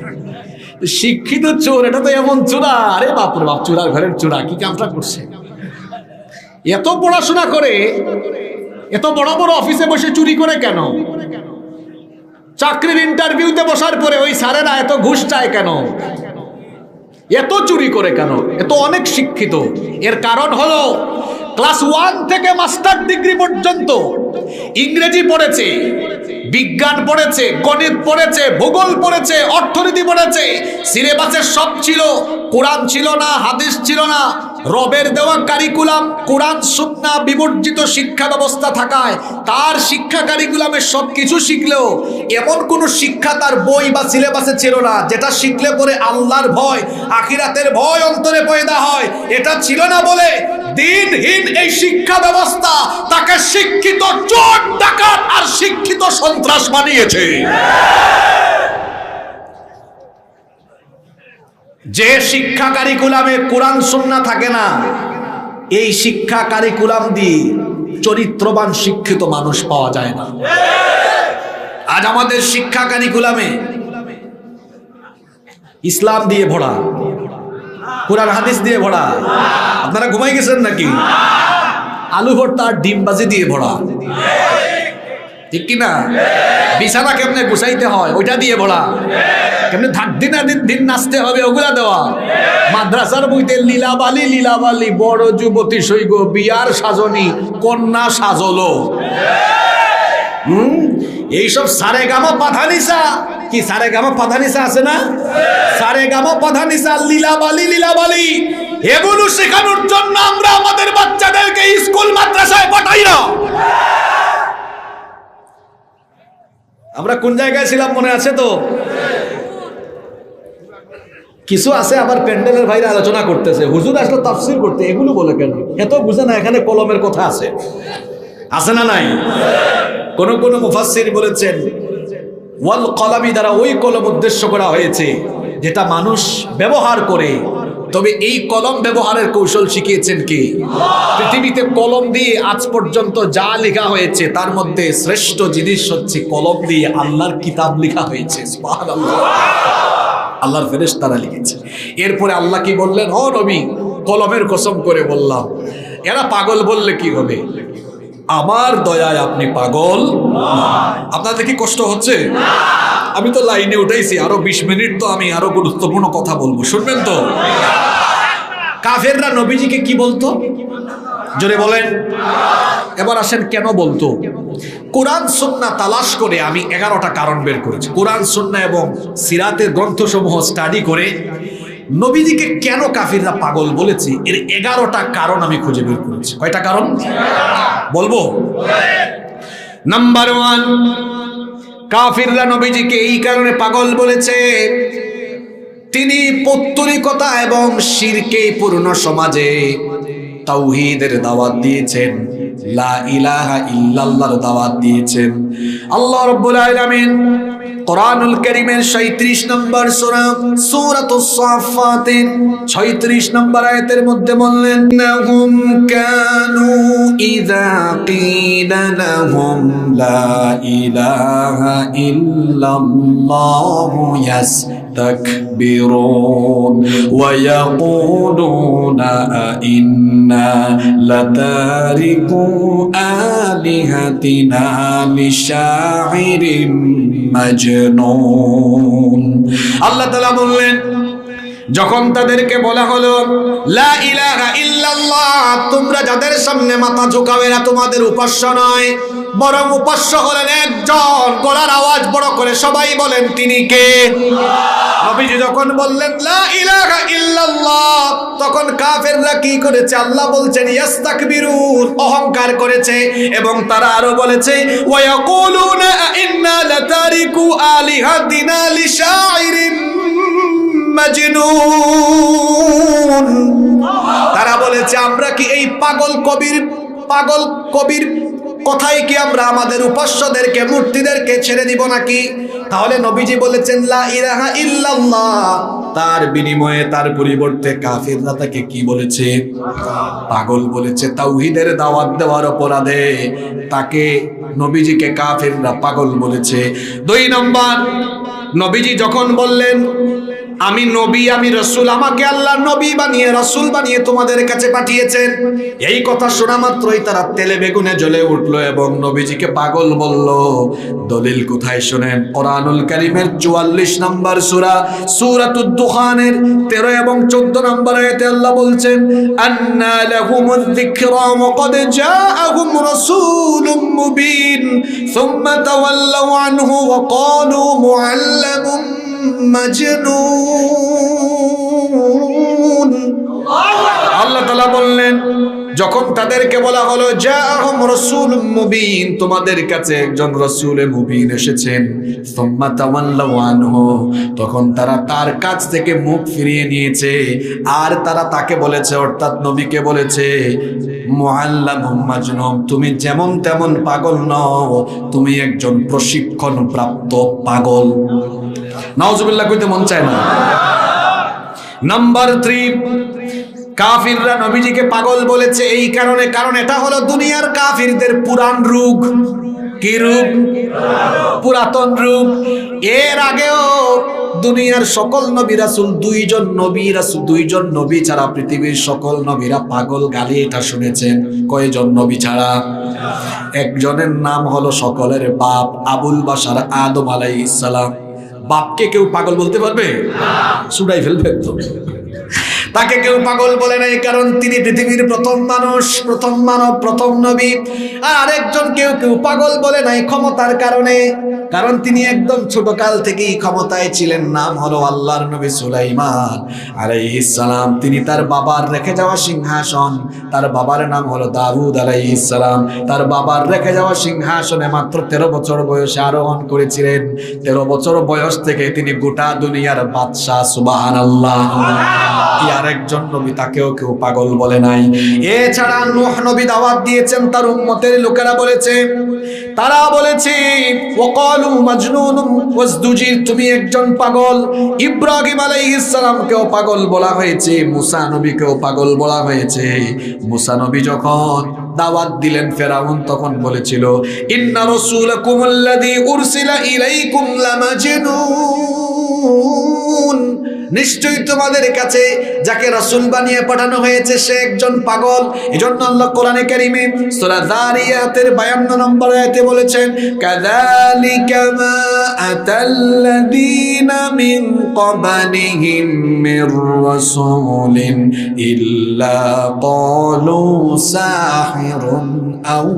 শিক্ষিত চোর এটা তো এমন চোরা, আরে বাপরে বাপ, চোরার ঘরের চোরা কি কামটা করছে? এত পড়াশোনা করে এত বড় বড় অফিসে বসে চুরি করে কেন? চাকরির ইন্টারভিউতে বসার পরে ওই স্যারেরা এত ঘুষ চায় কেন? এত চুরি করে কেন? এত অনেক শিক্ষিত। এর কারণ হলো ক্লাস 1 থেকে মাস্টার ডিগ্রি পর্যন্ত ইংরেজি পড়েছে, বিজ্ঞান পড়েছে, গণিত পড়েছে, ভূগোল পড়েছে, অর্থনীতি পড়েছে। সিলেবাসে সব ছিল, কোরআন ছিল না, হাদিস ছিল না। রবের দেওয়া কারিকুলাম, কোরআন সুন্নাহ বিবর্জিত শিক্ষা ব্যবস্থা থাকায় তার শিক্ষা কারিকুলামে সবকিছু শিখলেও এমন কোন শিক্ষা তার বই বা সিলেবাসে ছিল না যেটা শিখলে পরে আল্লাহর ভয়, আখিরাতের ভয় অন্তরে পয়দা হয়। এটা ছিল না বলে দিনহীন এই শিক্ষা ব্যবস্থা তাকে শিক্ষিত চোর, ডাকাত আর শিক্ষিত সন্ত্রাস বানিয়েছে। যে শিক্ষা কারিকুলামে কোরআন সুন্নাহ থাকে না, এই শিক্ষা কারিকুলাম দিয়ে চরিত্রবান শিক্ষিত মানুষ পাওয়া যায় না। আজ আমাদের শিক্ষা কারিকুলামে ইসলাম দিয়ে ভরা, কোরআন হাদিস দিয়ে ভরা। আপনারা ঘুমাই গেছেন নাকি? আলু ভর্তা আর ডিমবাজি দিয়ে ভরা, ঠিক কিনা? বিছানা কেমনে গুছাইতে হয় ওইটা দিয়ে ভরা, কেমনে দিনা দিন নাচতে হবে ওগুলা দেওয়া। মাদ্রাসার বইতে লীলাবালি লীলাবালি, বড় যুবতী সৈগ বিয়ার সাজনী কন্যা সাজলো। এইসব সারেগামা পাধানিসা, কি সারেগামা পাধানিসা আছে না? সারেগামা পাধানিসা, লীলাবালি লীলাবালি, এগুলো শেখানোর জন্য আমরা আমাদের বাচ্চাদেরকে স্কুল মাদ্রাসায় পাঠাই না। আমরা কোন জায়গায় ছিলাম মনে আছে তো? কিছু আছে আবার প্যান্ডেলের বাইরে আলোচনা করতেছে, হুজুর আসলে তাফসীর করতে, এগুলো বলে কেন? এত বুঝে না এখানে কলমের কথা আছে, আছে না নাই? কোন কোন মুফাসসির বলেছেন ওয়াল কলামি দ্বারা ওই কলম উদ্দেশ্য করা হয়েছে যেটা মানুষ ব্যবহার করে। তবে এই কলম ব্যবহারের কৌশল শিখিয়েছেন কে? পৃথিবীতে কলম দিয়ে আজ পর্যন্ত যা লেখা হয়েছে তার মধ্যে শ্রেষ্ঠ জিনিস হচ্ছে কলম দিয়ে আল্লাহর কিতাব লেখা হয়েছে। সুবহানাল্লাহ, আল্লাহর ফেরেশতারা লিখেছে। এরপরে আল্লাহ কি বললেন? ও নবী, কলমের কসম করে বললাম, এরা পাগল বললে কি হবে? আমার দয়ায় আপনি পাগল। আপনাদের কি কষ্ট হচ্ছে? আমি তো লাইনে উঠাইছি, আরো 20 মিনিট তো আমি আরো গুরুত্বপূর্ণ কথা বলবো, শুনবেন তো? কাফেররা নবীজিকে কি বলতো? জোরে বলেন। এবার আসেন কেন বলতো? কোরআন সুন্নাহ তালাশ করে আমি 11টা কারণ বের করেছি। কোরআন সুন্নাহ এবং সিরাতের গ্রন্থসমূহ স্টাডি করে নবীজিকে কেন কাফিররা পাগল বলেছে এর 11টা কারণ আমি খুঁজে বের করেছি। কয়টা কারণ বলবো? নাম্বার 1, কাফিররা নবীজিকে এই কারণে পাগল বলেছে, তিনি পৌত্তলিকতা এবং শিরকে পূর্ণ সমাজে তাওহীদের দাওয়াত দিয়েছেন, লা ইলাহা ইল্লাল্লাহর দাওয়াত দিয়েছেন। আল্লাহ রাব্বুল আলামিন কোরআনুল কারীমের 37 নম্বর সূরা সূরাতুস সাফফাতের 36 নম্বর আয়াতের মধ্যে বললেন, নাহুম কানু ইযা কিলা লাহুম লা ইলাহা ইল্লাল্লাহু ইয়াস্তাকবিরুন ওয়া ইয়াকুলুনা আইন্না লাতারিকু আলিহাতিনা লিশাইরিন মাজনুন। আল্লাহ তাআলা বললেন, যখন তাদেরকে বলা হলো লা ইলাহা ইল্লাল্লাহ, তোমরা যাদের সামনে মাথা ঝুঁকাও এরা তোমাদের উপাস্য নয়, বরং উপাস্য হলেন একজন। গলার আওয়াজ বড় করে সবাই বলেন তিনি কে? নবীজি যখন বললেন লা ইলাহা ইল্লাল্লাহ, তখন কাফেররা কি করেছে? আল্লাহ বলছেন ইস্তাকবিরুন, অহংকার করেছে। এবং তারা আরো বলেছে ওয়া ইয়াকুলুনা ইন্না লাতারিকু আলিহাতিনা লিশাইরিন মাজনুন। তারা বলেছে আমরা কি এই পাগল কবির কথাই কি আমরা আমাদের উপাস্যদেরকে মূর্তিদেরকে ছেড়ে দিব নাকি? তাহলে নবীজি বলেছেন লা ইলাহা ইল্লাল্লাহ, তার বিনিময়ে তার পরিবর্তে কাফিররা তাকে কি বলেছে? পাগল বলেছে। তাওহীদের দাওয়াত দেওয়ার অপরাধে তাকে নবীজিকে কাফিররা পাগল বলেছে। 2 নম্বর, নবীজি যখন বললেন আমি নবী, আমি রাসূল, আমাকে আল্লাহ নবী বানিয়ে রাসূল বানিয়ে তোমাদের কাছে পাঠিয়েছেন, এই কথা শোনা মাত্রই তারা তেলে বেগুনে জ্বলে উঠলো এবং নবীজিকে পাগল বলল। দলিল কোথায় শুনেন? কোরআনুল কারীমের 44 নম্বর সূরা সূরাতুদ দুখানের 13 এবং 14 নম্বর আয়াতে আল্লাহ বলছেন আন্না লাহুমুয যিকরা ওয়া ক্বাদ জাআহুম রাসূলুম মুবিন সুম্মা তাওয়াল্লাউ আনহু ওয়া ক্বালু মুআল্লামুম মাজনুন। আল্লাহ তাআলা বললেন যখন তাদেরকে বলা হলো জাআহুম রাসূলুম মুবিন, তোমাদের কাছে একজন রাসূলে মুবিন এসেছেন, সুম্মা তাওয়াল্লাউ আনহু, তখন তারা তার কাছ থেকে মুখ ফিরিয়ে নিয়েছে। আর তারা তাকে বলেছে, অর্থাৎ নবীকে বলেছে মুআল্লামুম মাজনুন, তুমি যেমন তেমন পাগল নও, তুমি একজন প্রশিক্ষণ প্রাপ্ত পাগল। নাউজুবিল্লাহ কইতে মন চায় না? নাম্বার 3, কাফিররা নবীজিকে পাগল বলেছে এই কারণে, কারণ এটা হলো দুনিয়ার কাফিরদের পুরান রূপ। কি রূপ? পুরাতন রূপ। এর আগেও দুনিয়ার সকল নবী রাসূল, 2 জন নবী ছাড়া পৃথিবীর সকল নবীরা পাগল গালি এটা শুনেছেন। কয়জন নবী ছাড়া? একজনের নাম হলো সকলের বাপ, আবুল বাশার আদম আলাইহিস সালাম। বাপকে কেউ পাগল বলতে পারবে? ছুড়াই ফেলবে তো। তাকে কেউ পাগল বলে নাই, কারণ তিনি পৃথিবীর প্রথম মানুষ, প্রথম মানব, প্রথম নবী। আর একজন কেউ পাগল বলে নাই ক্ষমতার কারণে, কারণ তিনি একদম ছোট কাল থেকেই ক্ষমতায় ছিলেন। নাম হলো আল্লাহর নবী সুলাইমান আলাইহিস সালাম। তিনি তার বাবার রেখে যাওয়া সিংহাসন, তার বাবার নাম হলো দাউদ আলাইহিস সালাম, তার বাবার রেখে যাওয়া সিংহাসনে মাত্র 13 বছর বয়সে আরোহণ করেছিলেন। 13 বছর বয়স থেকে তিনি গোটা দুনিয়ার বাদশা। সুবহানাল্লাহ। আরেকজন নবী, তাকেও কেউ পাগল বলে নাই। এছাড়া নূহ নবী দাওয়াত দিয়েছেন, তার উম্মতের লোকেরা বলেছে, তারা বলেছে ওয়াকালু মাজনুনুম ওয়াজদুজির, তুমি একজন পাগল। ইব্রাহিম আলাইহিস সালামকেও পাগল বলা হয়েছে, মুসা নবীকেও পাগল বলা হয়েছে। মুসা নবী যখন দাওয়াত দিলেন ফেরাউন তখন বলেছিল ইন্না রাসূলাকুমুল্লাযী উরসিলা ইলাইকুম লামাজনুন, নিশ্চয়ই তোমাদের কাছে যাকে রাসূল বানিয়ে পাঠানো হয়েছে সে একজন পাগল। এজন্য আল্লাহ কোরআনে কারীমে সূরা যারিয়াতের 52 নম্বর আয়াতে বলেছেন কাযালিকা মা আতাল্লাযীনা মিন ক্বাবলিহিম মির রাসূলিন ইল্লা ক্বালু সাহিরুন আও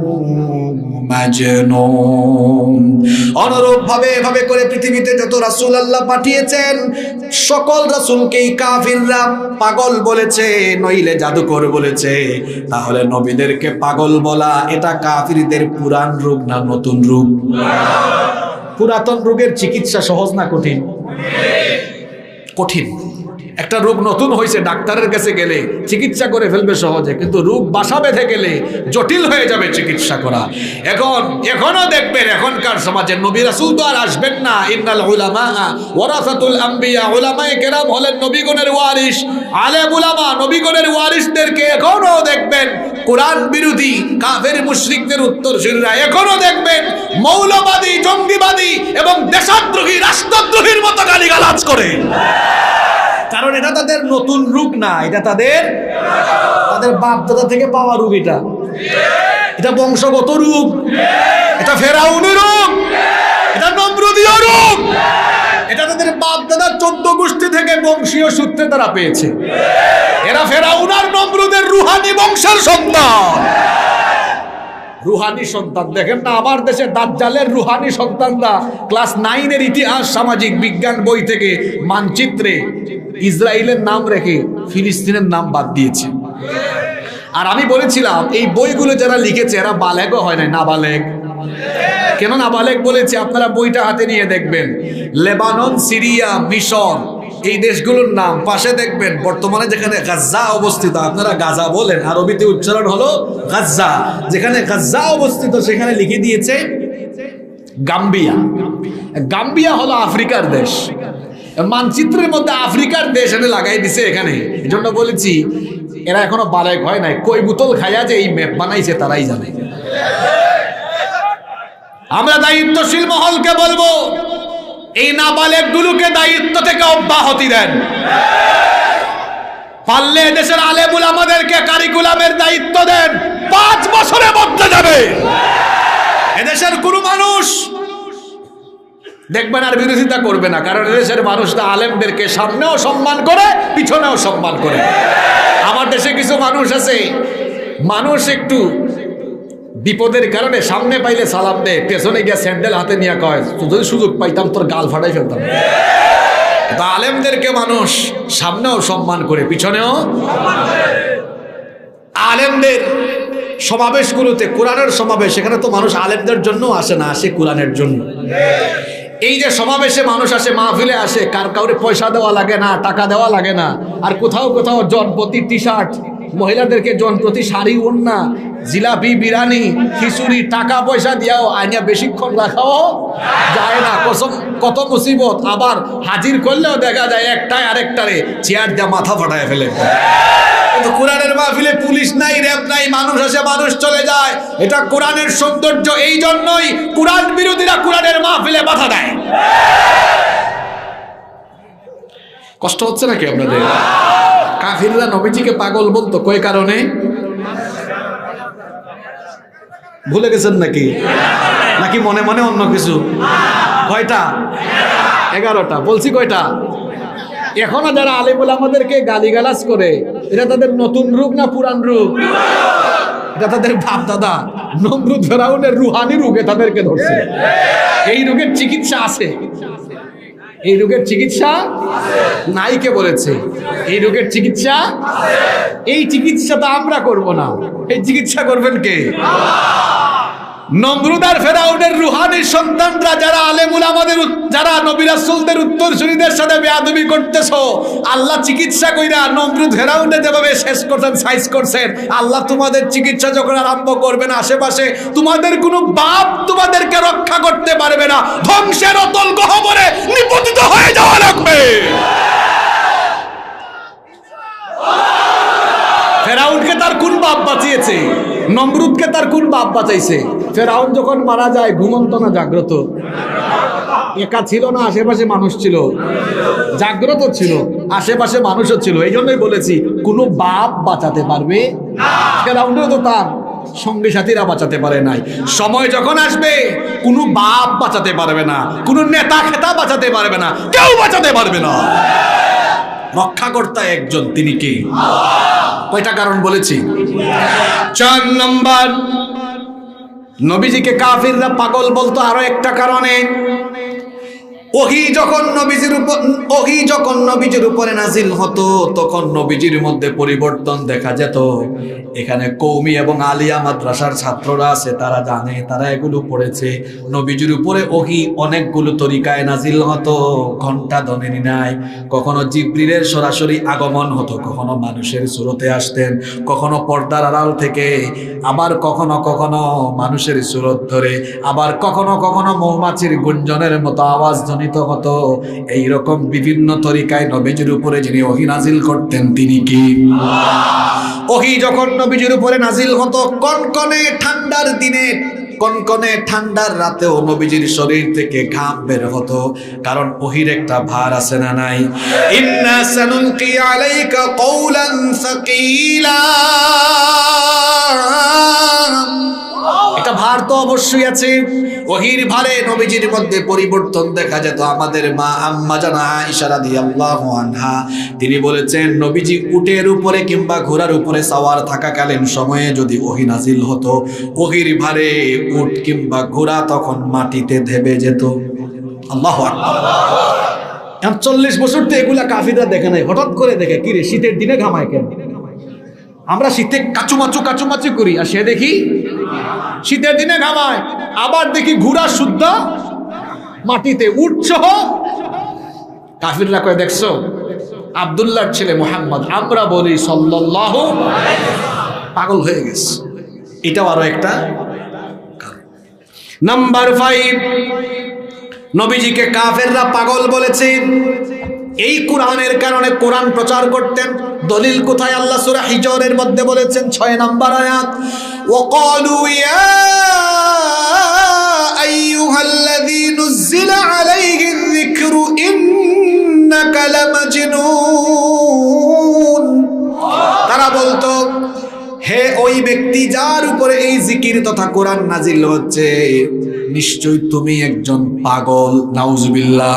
মাজনুন। অনুরূপ ভাবে এভাবে করে পৃথিবীতে যত রাসূল আল্লাহ পাঠিয়েছেন সকল রাসূলকেই কাফিররা পাগল বলেছে, নইলে জাদুকর বলেছে। তাহলে নবীদেরকে পাগল বলা এটা কাফিরদের পুরান রোগ না নতুন রোগ? পুরাতন রোগের চিকিৎসা সহজ না কঠিন? কঠিন। একটা রোগ নতুন হয়েছে, ডাক্তারের কাছে গেলে চিকিৎসা করে ফেলবে সহজে, কিন্তু রোগ বাসা বেঁধে গেলে জটিল হয়ে যাবে চিকিৎসা করা। এখনো দেখবেন এখনকার সমাজে নবী রাসূল তো আর আসবেন না। ইন্নাল উলামা ওয়ারাসাতুল আম্বিয়া, উলামায়ে কেরাম হলেন নবীগণের ওয়ারিস। আলেম উলামা নবীগণের ওয়ারিসদেরকে এখনো দেখবেন কোরআন বিরোধী কাফের মুশরিকদের উত্তরসূরিরা এখনো দেখবেন মৌলবাদী, জঙ্গিবাদী এবং দেশদ্রোহী, রাষ্ট্রদ্রোহীর মতো গালিগালাজ করে। কারণ এটা তাদের নতুন রূপ না, এটা তাদের বাপ দাদা থেকে পাওয়া রূপ। এটা বংশগত রূপ, এটা ফেরাউনের রূপ, এটা নমরুদীয় রূপ, এটা তাদের বাপ দাদার 14 গোষ্ঠী থেকে বংশীয় সূত্রে তারা পেয়েছে। এরা ফেরাউন আর নমরুদের রুহানি বংশের সন্তান। রুহানি সন্তান দেখেন না, আমার দেশে দাজ্জালের রুহানি সন্তানরা ক্লাস 9 এর ইতিহাস সামাজিক বিজ্ঞান বই থেকে মানচিত্রে ইসরায়েলের নাম রেখে ফিলিস্তিনের নাম বাদ দিয়েছে। আর আমি বলেছিলাম এই বইগুলো যারা লিখেছে এরা বালেগও হয় না, নাবালেগ। কেন নাবালেগ বলেছে? আপনারা বইটা হাতে নিয়ে দেখবেন, লেবানন, সিরিয়া, মিশর, এই দেশগুলোর নাম পাশে দেখবেন। বর্তমানে যেখানে গাজ্জা অবস্থিত, আপনারা গাজা বলেন, আরবিতে উচ্চারণ হলো গাজ্জা। যেখানে গাজ্জা অবস্থিত সেখানে লিখে দিয়েছে গাম্বিয়া। গাম্বিয়া হলো আফ্রিকার দেশ। মানচিত্রের মধ্যে আফ্রিকার দেশ এনে লাগাই দিছে এখানে। এই জন্য বলেছি এরা এখনো বালেগ হয় নাই। কই বোতল খাইয়া যে এই ম্যাপ বানাইছে তারাই জানে। আমরা দায়িত্বশীল মহলকে বলবো এই নাবালেগ গুলোকে দায়িত্ব থেকে অব্যাহতি দেন। পারলে দেশের আলেমুল আমাদেরকে কারিকুলামের দায়িত্ব দেন। 5 বছরের মধ্যে যাবে এদেশের কোনো মানুষ দেখবেন আর বিরোধিতা করবে না, কারণ এদেশের মানুষরা আলেমদেরকে সামনেও সম্মান করে, পিছনেও সম্মান করে। আমার দেশে কিছু মানুষ আছে, মানুষ একটু বিপদের কারণে সামনে পাইলে সালাম দেয়, পেছনে গিয়ে স্যান্ডেল হাতে নিয়ে কয় যদি সুযোগ পাইতাম তোর গাল ফাটাই ফেলতাম। আলেমদেরকে মানুষ সামনেও সম্মান করে, পিছনেও। আলেমদের সমাবেশগুলোতে, কোরআনের সমাবেশ, সেখানে তো মানুষ আলেমদের জন্য আসে না, আসে কোরআনের জন্য। এই যে সমাবেশে মানুষ আসে, মাহফিলে আসে, কাউরে পয়সা দেওয়া লাগে না, টাকা দেওয়া লাগে না। আর কোথাও কোথাও জনপ্রতি টি শার্ট, মহিলাদেরকে জনপ্রতি শাড়ি, ওড়না, জিলাপি, বিরিয়ানি, খিচুড়ি, টাকা পয়সা দিয়াও আইনা বেশিক্ষণ রাখাও যায় না। কত মুসিবত। আবার হাজির করলেও দেখা যায় একটাই আরেকটারে চেয়ার দিয়ে মাথা ফাটায় ফেলে। কিন্তু কোরআনের মাহফিলে পুলিশ নাই, র‍্যাব নাই, মানুষ আসে, মানুষ চলে যায়। এটা কোরআনের সৌন্দর্য। এই জন্যই কোরআন বিরোধীরা কোরআনের মাহফিলে বাধা দেয়। কষ্ট হচ্ছে নাকি আপনাদের? কাফিররা নবীজিকে পাগল বলতো কয় কারণে? ভুলে গেছেন নাকি? নাকি মনে মনে অন্য কিছু? কয়টা? 11টা। বলছি কয়টা? এখনো যারা আলেমুল আমাদেরকে গালিগালাজ করে, এটা তাদের নতুন রূপ না পুরান রূপ? এটা তাদের বাপ দাদা নমরুদ ফেরাউনের রুহানি রোগে তাদেরকে ধরছে। এই রোগের চিকিৎসা আছে। এই রোগের চিকিৎসা নাই কে বলেছে? এই রোগের চিকিৎসা, এই চিকিৎসা তো আমরা করব না, এই চিকিৎসা করবেন কে? নমরুদ আর ফেরাউনের রুহানি সন্তানরা যারা আলেমুল আমাদের, যারা নবী রাসূলদের উত্তরসূরিদের সাথে বেয়াদবি করতেছো, আল্লাহ চিকিৎসা কইরা নমরুদ ফেরাউনে যেভাবে শেষ করছেন, সাইজ করছেন, আল্লাহ তোমাদের চিকিৎসা যখন আরম্ভ করবেন, আশেপাশে তোমাদের কোনো বাপ তোমাদেরকে রক্ষা করতে পারবে না। ধ্বংসের অতল গহ্বরে নিপতিত হয়ে যাওয়া লাগবে। ফেরাউনকে তার কোন বাপ বাঁচিয়েছে? নমরুদকে তার কোন বাপ বাঁচাইছে? ফেরাউন যখন মারা যায় ঘুমন্ত না জাগ্রত? একা ছিল না, আশেপাশে মানুষ ছিল, জাগ্রত ছিল, আশেপাশে মানুষও ছিল। এই জন্যই বলেছি কোনো বাপ বাঁচাতে পারবে না। ফেরাউনও তো তার সঙ্গী সাথীরা বাঁচাতে পারে নাই। সময় যখন আসবে কোনো বাপ বাঁচাতে পারবে না, কোনো নেতা খেতা বাঁচাতে পারবে না, কেউ বাঁচাতে পারবে না। রক্ষাকর্তা একজন, তিনি কে? কয়টা কারণ বলেছি? 4 নম্বর, নবীজিকে কাফিররা পাগল বলতো আরো একটা কারণে। ওহী যখন নবীজির উপরে নাজিল হতো তখন নবীজির মধ্যে পরিবর্তন দেখা যেত। এখানে কওমি এবং আলিয়া মাদ্রাসার ছাত্ররা আছে, তারা জানে, তারা এগুলো পড়েছে। নবীজির উপরে ওহী অনেকগুলো তরিকায় নাজিল হতো, ঘন্টা ধনেনি নাই। কখনো জিবরিলের সরাসরি আগমন হতো, কখনো মানুষের সুরতে আসতেন, কখনো পর্দার আড়াল থেকে, আবার কখনো কখনো মানুষের সুরত ধরে, আবার কখনো কখনো মৌমাছির গুঞ্জনের মতো আওয়াজ ধ্বনিত হতো। এইরকম বিভিন্ন তরিকায় নবীজির উপরে যিনি ওহী নাজিল করতেন তিনি কি? ওহী যখন নবীজির উপরে নাজিল হতো কনকনে ঠান্ডার দিনে, কনকনে ঠান্ডার রাতেও নবীজির শরীর থেকে ঘাম বের হতো, কারণ ওহীর একটা ভার আছে না নাই? ইন্না সানুলকি আলাইকা কওলান সাকিলা, একটা ভার তো অবশ্যই আছে। ওহির ভারে নবীজির মধ্যে পরিবর্তন দেখা যেত। আমাদের মা আম্মা জানা আয়েশা রাদিয়াল্লাহু আনহা তিনি বলেছেন, নবীজি উটের উপরে কিংবা ঘোড়ার উপরে সাওয়ার থাকাকালীন সময়ে যদি ওহী নাজিল হতো, ওহির ভারে উট কিংবা ঘোড়া তখন মাটিতে ধেবে যেত। আল্লাহু আকবার। 40 বছর তো এগুলা কাফিররা দেখে নাই, হঠাৎ করে দেখে কি রে শীতের দিনে ঘামায় কেন? আমরা শীতে কাচুমাচু করি, আর সে দেখি শীতের দিনে ঘামায়। আবার দেখি ঘোড়া শুদ্ধ মাটিতে, উঠছ। কাফিররা কয় দেখছো আব্দুল্লাহর ছেলে মুহাম্মদ, আমরা বলি সাল্লাল্লাহু পাগল হয়ে গেছে। এটাও আরো একটা কারণ। নাম্বার 5, নবীজিকে কাফেররা পাগল বলেছে এই কোরআনের কারণে। কোরআন প্রচার করতেন। দলিল কোথায়? আল্লাহ সূরা হিজরের মধ্যে বলেছেন 6 নম্বর আয়াত, ওয়াকালু ইয়া আইয়ুহাল্লাযী নুজ্জিলা আলাইহিয যিকরু ইন্নাকা লামাজনুন। তারা বলতো, হে ওই ব্যক্তি যার উপরে এই জিকির তথা কোরআন নাজিল হচ্ছে, নিশ্চয়ই তুমি একজন পাগল। নাউজুবিল্লাহ।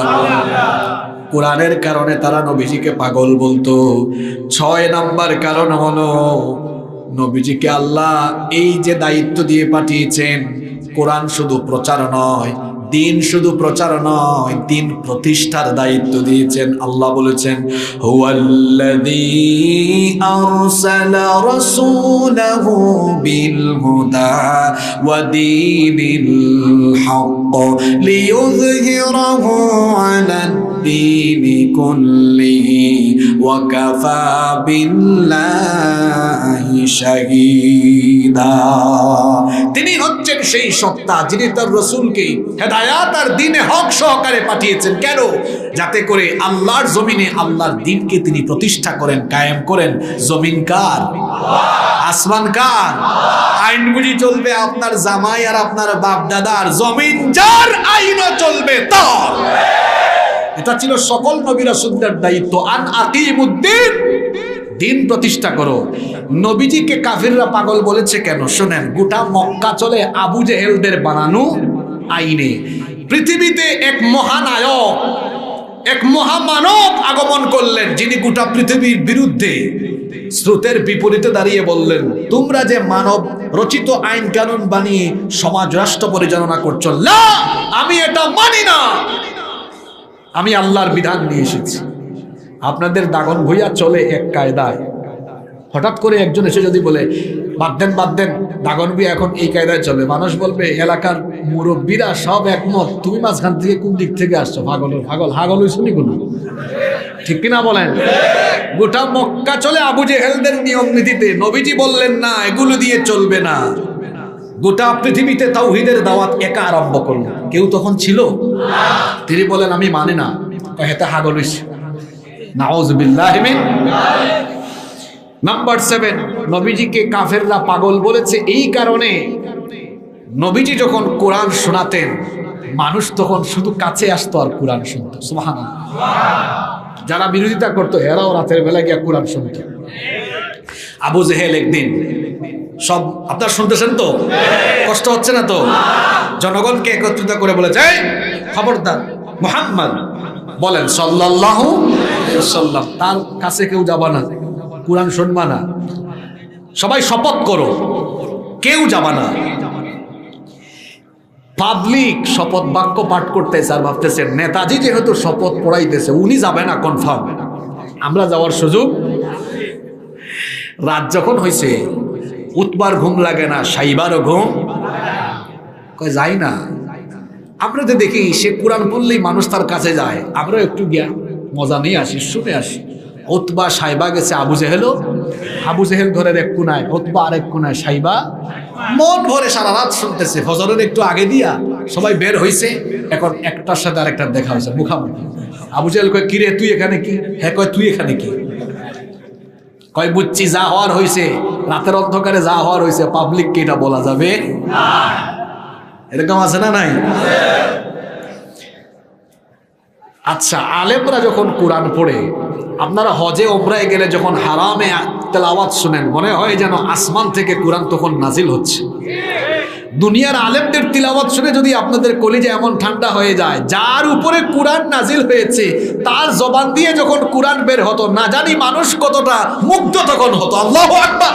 কোরআনের কারণে তারা নবীজিকে পাগল বলতো। 6 নাম্বার কারণ হলো, নবীজিকে আল্লাহ এই যে দায়িত্ব দিয়ে পাঠিয়েছেন, কোরআন শুধু প্রচার নয়, দিন শুধু প্রচার নয়, দিন প্রতিষ্ঠার দায়িত্ব দিয়েছেন। আল্লাহ বলেছেন, হুয়াল্লাযী আরসালা রাসূলাহু বিল হুদা ওয়া দীনিল হক লিইয়ুযহিরাহু আলাদ দীনি কুল্লিহি ওয়া কাফা বিল্লাহি শাহীদা। তিনি হচ্ছেন সেই সত্তা যিনি তার রাসূলকে হেদায়াত আর দ্বীনে হক সহকারে পাঠিয়েছেন। কেন? যাতে করে আল্লাহর জমিনে আল্লাহর দ্বীনকে তিনি প্রতিষ্ঠা করেন, কায়েম করেন। জমিন কার? আসমান কার? আইন বুঝি চলবে আপনার জামাই আর আপনার বাপ দাদার? জমিন যার, আইনও চলবে তার। এটা ছিল সকল নবী রাসূলদের দায়িত্ব। আন আকিমুদ্দিন, দিন প্রতিষ্ঠা করো। নবীজিকে কাফিররা পাগল বলেছে কেন? শুনেন, গোটা মক্কা চলে আবু জেহেলদের বানানো আইনে। পৃথিবীতে এক মহানায়ক, এক মহামানব আগমন করলেন, যিনি গোটা পৃথিবীর বিরুদ্ধে স্রোতের বিপরীতে দাঁড়িয়ে বললেন, তোমরা যে মানব রচিত আইন কানুন বানিয়ে সমাজ রাষ্ট্র পরিচালনা করছো, না, আমি এটা মানি না। আমি আল্লাহর বিধান নিয়ে এসেছি। আপনাদের দাগন ভুইয়া চলে এক কায়দায়। হঠাৎ করে একজন এসে যদি বলে, বাদ দেন, দাগন ভুইয়া এখন এই কায়দায় চলে, মানুষ বলবে এলাকার মুরব্বীরা সব একমত, তুমি মাঝখান থেকে কোন দিক থেকে আসছো? হাগল শুনি কোনো, ঠিক কিনা বলেন? গোটা মক্কা চলে আবু জেহেলদের নিয়ম নীতিতে। নবীজি বললেন না, এগুলো দিয়ে চলবে না। গোটা পৃথিবীতে তাওহীদের দাওয়াত একা আরম্ভ করল। কেউ তখন ছিল? তিনি বলেন আমি মানি না। হেতে হাগল হইছে। নাউযুবিল্লাহি মিন। নাম্বার 7, নবীজিকে কাফেররা পাগল বলেছে এই কারণে, নবীজি যখন কোরআন শোনাতেন মানুষ তখন শুধু কাছে আসতো আর কোরআন শুনতো। সুবহানাল্লাহ। যারা বিরোধিতা করতো এরাও রাতের বেলা গিয়া কোরআন শুনতো। আবু জেহেল একদিন সব, আপনারা শুনতেছেন তো? কষ্ট হচ্ছে না তো? জনগণকে একত্রিত করে বলেছে, খবরদার, মুহাম্মদ বলেন সাল্লাল্লাহু আলাইহি ওয়াসাল্লাম, তার কাছে কেউ যাবা না, কোরআন শুনবা না, সবাই শপথ করো, কেউ যাবা না। পাবলিক শপথ বাক্য পাঠ করতেছে আর ভাবতেছে নেতাজি যেহেতু শপথ পড়াইতেছে উনি যাবে না কনফার্ম, আমরা যাওয়ার সুযোগ। রাত যখন হয়েছে, উতবার ঘুম লাগে না, সাইবারও ঘুম কয় যাই না। আমরা তো দেখি সে কোরআন পড়লেই মানুষ তার কাছে যায়, আমরা একটু গিয়া মজা নিয়ে আসি, শুনে আসি। উতবা সাইবা গেছে আবু জেহেল ঘরের এক কোনায়, উতবা আরেক কোনায়, সাইবা মন ভরে সারা রাত শুনতেছে। ফজরের একটু আগে দিয়া সবাই বের হইছে, এখন একটার সাথে আরেকটার দেখা হয়েছে মুখামুখি। আবু জেহেল কয় কিরে তুই এখানে কি? হ্যাঁ কয় তুই এখানে কি? কয় বুঝছি যা হওয়ার হয়েছে, রাতের অন্ধকারে যা হওয়ার হয়েছে, পাবলিককে এটা বলা যাবে না। এরকম আছে না নাই? আচ্ছা, আলেমরা যখন কোরআন পড়ে, আপনারা হজে ওমরায় গেলে যখন হারামে তেলাওয়াত শুনেন, মনে হয় যেন আসমান থেকে কোরআন তখন নাজিল হচ্ছে। দুনিয়ার আলেমদের তিলাওয়াত শুনে যদি আপনাদের কলিজা এমন ঠান্ডা হয়ে যায়, যার উপরে কোরআন নাজিল হয়েছে তার জবান দিয়ে যখন কোরআন বের হতো, না জানি মানুষ কতটা মুগ্ধ তখন হতো। আল্লাহু আকবার।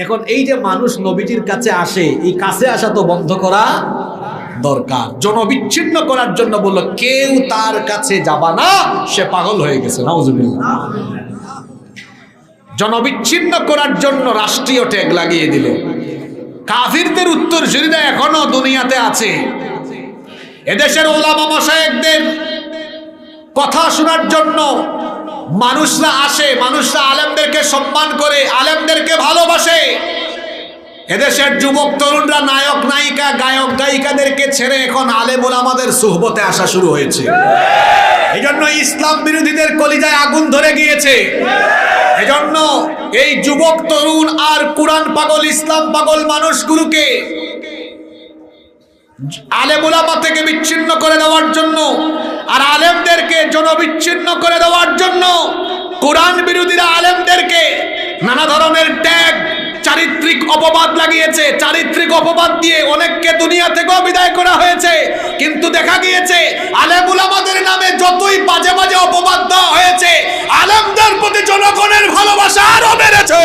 এখন এই যে মানুষ নবীজির কাছে আসে, এই কাছে আসা তো বন্ধ করা দরকার। জনবিচ্ছিন্ন করার জন্য বলল কেউ তার কাছে যাবা না, সে পাগল হয়ে গেছে। নাউজুবিল্লাহ। জনবিচ্ছিন্ন করার জন্য রাষ্ট্রীয় ট্যাগ লাগিয়ে দিল। কাফিরদের উত্তরসূরিরা এখনো দুনিয়াতে আছে। এদেশের ওলামা মাশায়েখদের কথা শোনার জন্য মানুষরা আসে, মানুষরা আলেমদেরকে সম্মান করে, আলেমদেরকে ভালোবাসে। এদেশের যুবক তরুণরা নায়ক নায়িকা, গায়ক গায়িকাদেরকে ছেড়ে এখন আলেম ওলামাদের সুহবতে আসা শুরু হয়েছে। এই জন্য ইসলাম বিরোধীদের কলিজায় আগুন ধরে গিয়েছে। এজন্য এই যুবক তরুণ আর কুরআন পাগল, ইসলাম পাগল মানুষগুলোকে আলেম ওলামা থেকে বিচ্ছিন্ন করে দেওয়ার জন্য আর আলেমদেরকে জনবিচ্ছিন্ন করে দেওয়ার জন্য কুরআন বিরোধীরা আলেমদেরকে নানা ধরনের ট্যাগ, চারিত্রিক অপবাদ লাগিয়েছে। চারিত্রিক অপবাদ দিয়ে অনেককে দুনিয়া থেকেও বিদায় করা হয়েছে। কিন্তু দেখা গিয়েছে আলেম উলামাদের নামে যতই বাজে বাজে অপবাদ দেওয়া হয়েছে, আলেমদের প্রতি জনগণের ভালোবাসা আরো বেড়েছে।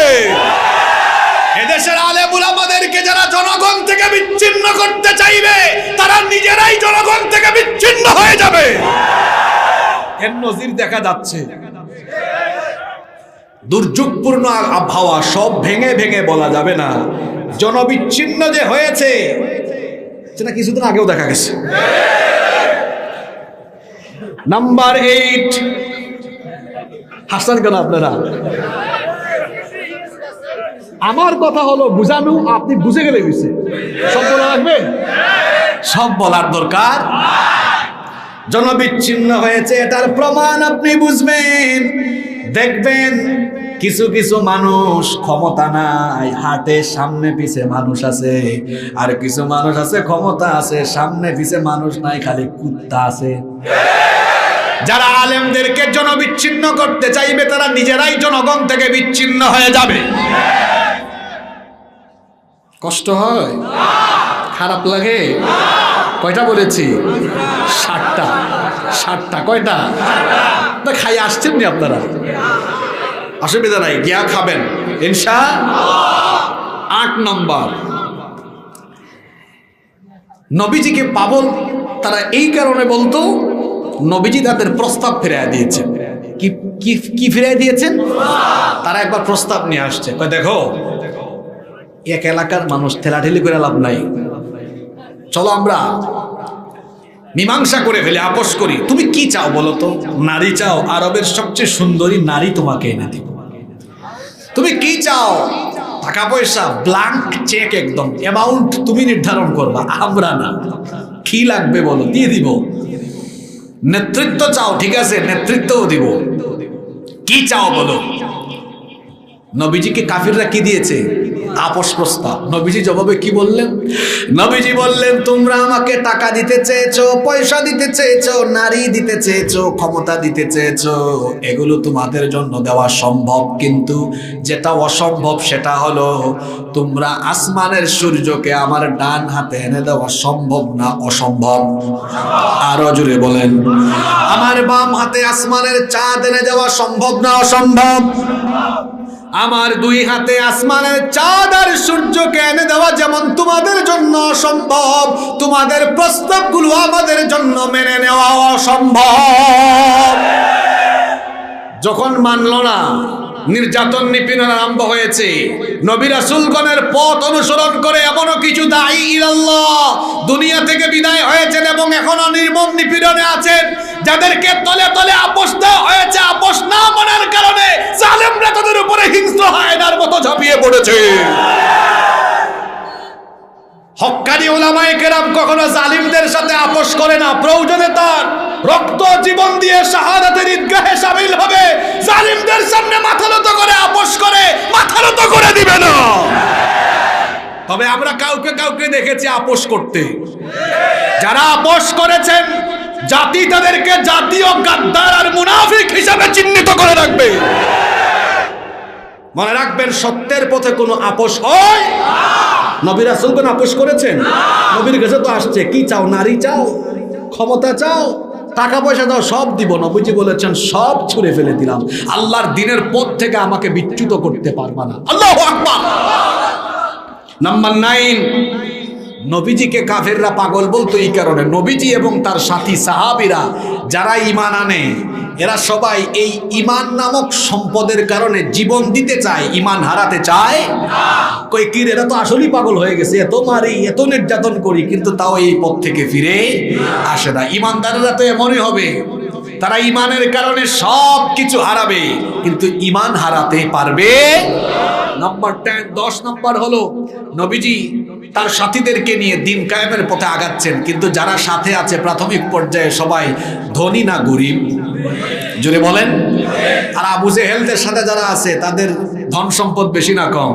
এদেশের আলেম উলামাদেরকে যারা জনগণ থেকে বিচ্ছিন্ন করতে চাইবে, তারা নিজেরাই জনগণ থেকে বিচ্ছিন্ন হয়ে যাবে। এর নজির দেখা যাচ্ছে। দুর্যোগপূর্ণ আবহাওয়া, সব ভেঙে ভেঙে বলা যাবে না। জনবিচ্ছিন্ন যে হয়েছে সেটা কিছুদিন আগেও দেখা গেছে। নাম্বার 8, হাসছেন কেন আপনারা? আমার কথা হলো বুঝানো, আপনি বুঝে গেলে বুঝছে। সব বলা লাগবে, সব বলার দরকার। জনবিচ্ছিন্ন হয়েছে এটার প্রমাণ আপনি বুঝবেন। দেখবেন কিছু কিছু মানুষ ক্ষমতা নাই, হাটে সামনে পিছে মানুষ আছে। আর কিছু মানুষ আছে ক্ষমতা আছে, সামনে পিছে মানুষ নাই, খালি কুত্তা আছে। যারা আলেমদেরকে জনবিচ্ছিন্ন করতে চাইবে তারা নিজেরাই জনগণ থেকে বিচ্ছিন্ন হয়ে যাবে। কষ্ট হয়, খারাপ লাগে। কয়টা বলেছি? 7টা। 7টা কয়টা? খাই আসছেন নি আপনারা? অসুবিধা নাই, গিয়া খাবেন ইনশাআল্লাহ। 8 নম্বর, নবীজিকে পাগল তারা এই কারণে বলতো, নবীজি তাদের প্রস্তাব ফিরিয়ে দিয়েছেন। কি ফিরিয়ে দিয়েছেন? তারা একবার প্রস্তাব নিয়ে আসছে, দেখো এক এলাকার মানুষ, ঠেলাঠেলি করে লাভ নাই, চলো আমরা মীমাংসা করে ফেলি, আপোষ করি। তুমি কি চাও বলো তো? নারী চাও? আরবের সবচেয়ে সুন্দরী নারী তোমাকে এনে দিব। তুমি কি চাও? টাকা পয়সা, ব্ল্যাঙ্ক চেক, একদম অ্যামাউন্ট তুমি নির্ধারণ করবা, আমরা না। কি লাগবে বলো, দিয়ে দিব। নেতৃত্ব চাও? ঠিক আছে, নেতৃত্বও দিব। কি চাও বলো? নবীজিকে কাফিররা কি দিয়েছে? আপোষ প্রস্তাব। নবীজি জবাবে কি বললেন? নবীজি বললেন, তোমরা আমাকে টাকা দিতে চেয়েছো, পয়সা দিতে চেয়েছো, নারী দিতে চেয়েছো, ক্ষমতা দিতে চেয়েছো, এগুলো তোমাদের জন্য দেওয়া সম্ভব। কিন্তু যেটা অসম্ভব সেটা হলো তোমরা আসমানের সূর্যকে আমার ডান হাতে এনে দেওয়া সম্ভব না? অসম্ভব। আরো জোরে বলেন। আমার বাম হাতে আসমানের চাঁদ এনে দেওয়া সম্ভব না? অসম্ভব। আমার 2 হাতে আসমানের চাঁদ আর সূর্যকে এনে দেওয়া যেমন তোমাদের জন্য অসম্ভব, তোমাদের প্রস্তাবগুলো আমাদের জন্য মেনে নেওয়া অসম্ভব। যখন মানল না, নির্যাতন নিপীড়ন আরম্ভ হয়েছে। নবী রাসূলগণের পথ অনুসরণ করে এমনও কিছু দাঈ ইলাল্লাহ দুনিয়া থেকে বিদায় হয়েছেন এবং এখনো নির্মম নিপীড়নে আছেন, যাদেরকে তলে তলে আপোষ দেওয়া হয়েছে। আপোষ না মানার কারণে জালেমরা তাদের উপরে হিংস্র হায়নার মতো ঝাঁপিয়ে পড়েছে। হক্কানি উলামায়ে কেরাম কখনো জালিমদের সাথে আপোষ করে না। প্রয়োজনে তার রক্ত জীবন দিয়ে শাহাদাতের ঈদগাহে শামিল হবে। জালিমদের সামনে মাথা নত করে আপোষ করে, মাথা নত করে দিবে না। তবে আমরা কাউকে কাউকে দেখেছি আপোষ করতে। যারা আপোষ করেছেন, জাতি তাদেরকে জাতীয় গাদ্দার আর মুনাফিক হিসাবে চিহ্নিত করে রাখবে। মনে রাখবেন, সত্যের পথে কোনো আপোষ হয় না। নবী রাসূল কোন আপোষ করেছেন? নবীর কাছে তো আসছে, কি চাও? নারী চাও, ক্ষমতা চাও, টাকা পয়সা দাও, সব দিব। নবীজি বলেছেন, সব ছুঁড়ে ফেলে দিলাম, আল্লাহর দ্বীনের পথ থেকে আমাকে বিচ্যুত করতে পারবা না। আল্লাহু আকবার। নাম্বার 9, নবীজিকে কাফেররা পাগল বলতো এই কারণে, নবীজি এবং তার সাথী সাহাবীরা যারা ঈমান আনে, এরা সবাই এই ঈমান নামক সম্পদের কারণে জীবন দিতে চায়, ঈমান হারাতে চায় না। কই কি, এরা তো আসলেই পাগল হয়ে গেছে, এত মারি, এত নির্যাতন করি, কিন্তু তাও এই পথ থেকে ফিরে আসে না। ঈমানদাররা তো এমনই হবে, তারা ঈমানের কারণে সব কিছু হারাবে, কিন্তু ঈমান হারাতে পারবে। নাম্বার 10 নম্বর হলো, নবীজি তার সাথীদেরকে নিয়ে দিন কায়েমের পথে আগাচ্ছেন, কিন্তু যারা সাথে আছে প্রাথমিক পর্যায়ে সবাই ধনী না গরিব? জোরে বলেন। আর আবু জেহেলদের সাথে যারা আছে তাদের ধন সম্পদ বেশি না কম?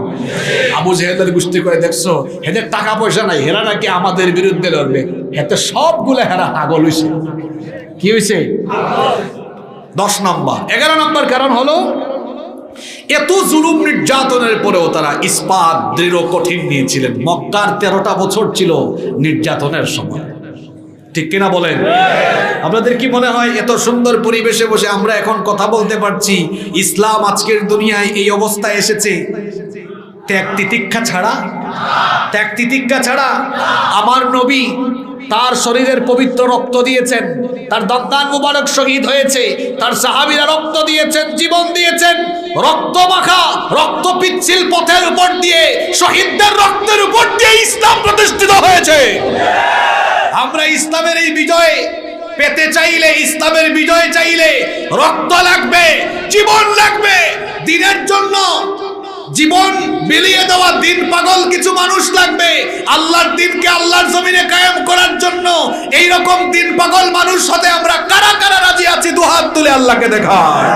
আবু জেহেলদের গোষ্ঠী করে দেখছো, এদের টাকা পয়সা নাই, হেরা নাকি আমাদের বিরুদ্ধে লড়বে, এতে সবগুলো হেরা পাগল হইছে। কি হয়েছে? 10 নম্বর। 11 নম্বর কারণ হলো, এত জুলুম নির্যাতনের পরেও তারা ইস্পাত দৃঢ় কঠিন নিয়েছিলেন। মক্কার 13টা বছর ছিল নির্যাতনের সময়, ঠিক কিনা বলেন? আপনাদের কি মনে হয় এত সুন্দর পরিবেশে বসে আমরা এখন কথা বলতে পারছি? ইসলাম আজকের দুনিয়ায় এই অবস্থায় এসেছে ত্যাগ তিতিক্ষা ছাড়া? ত্যাগ তিতিক্ষা ছাড়া। আমার নবী তার শরীরের পবিত্র রক্ত দিয়েছেন, তার দন্তান মুবারক শহীদ হয়েছে, তার সাহাবীরা রক্ত দিয়েছেন, জীবন দিয়েছেন, রক্ত মাখা রক্ত পিচ্ছিল পথের উপর দিয়ে, শহীদদের রক্তের উপর দিয়ে ইসলাম প্রতিষ্ঠিত হয়েছে। আমরা ইসলামের এই বিজয় পেতে চাইলে, ইসলামের বিজয় চাইলে রক্ত লাগবে, জীবন লাগবে। দ্বীনের জন্য জীবন বিলিয়ে দেওয়া দিন পাগল কিছু মানুষ লাগবে। আল্লাহর দ্বীনকে আল্লাহর জমিনে কায়েম করার জন্য এই রকম দিন পাগল মানুষ হতে আমরা কারা কারা রাজি আছি? দুহাত তুলে আল্লাহকে দেখায়।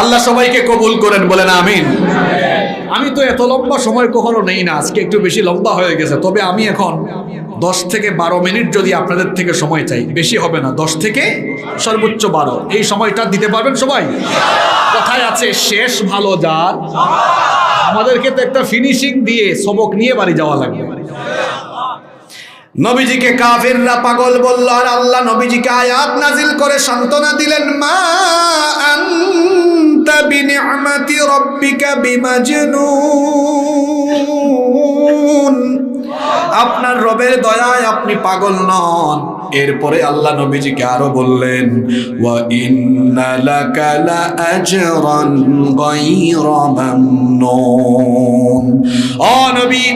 আল্লাহ সবাইকে কবুল করেন, বলেন আমিন। আমি তো এত লম্বা সময় কখনো নেই না, আজকে একটু বেশি লম্বা হয়ে গেছে। তবে আমি এখন 10 থেকে 12 মিনিট যদি আপনাদের থেকে সময় চাই, বেশি হবে না, 10 থেকে সর্বোচ্চ 12, এই সময়টা দিতে পারবেন সবাই? কথায় আছে, শেষ ভালো যার। আমাদেরকে তো একটা ফিনিশিং দিয়ে সবক নিয়ে বাড়ি যাওয়া লাগবে। নবীজিকে কাফেররা পাগল বলল, আর আল্লাহ নবীজিকে আয়াত নাজিল করে সান্ত্বনা দিলেন, মা আনতা বিনিআমাতি রাব্বিকা বিমাজনুন। আপনার রবের দয়ায় আপনি পাগল নন। এরপরে আল্লাহ নবীজিকে আরো বললেন, ওয়া ইন্না লাকা লাআজরান গায়রা মামনুন। ও নবী,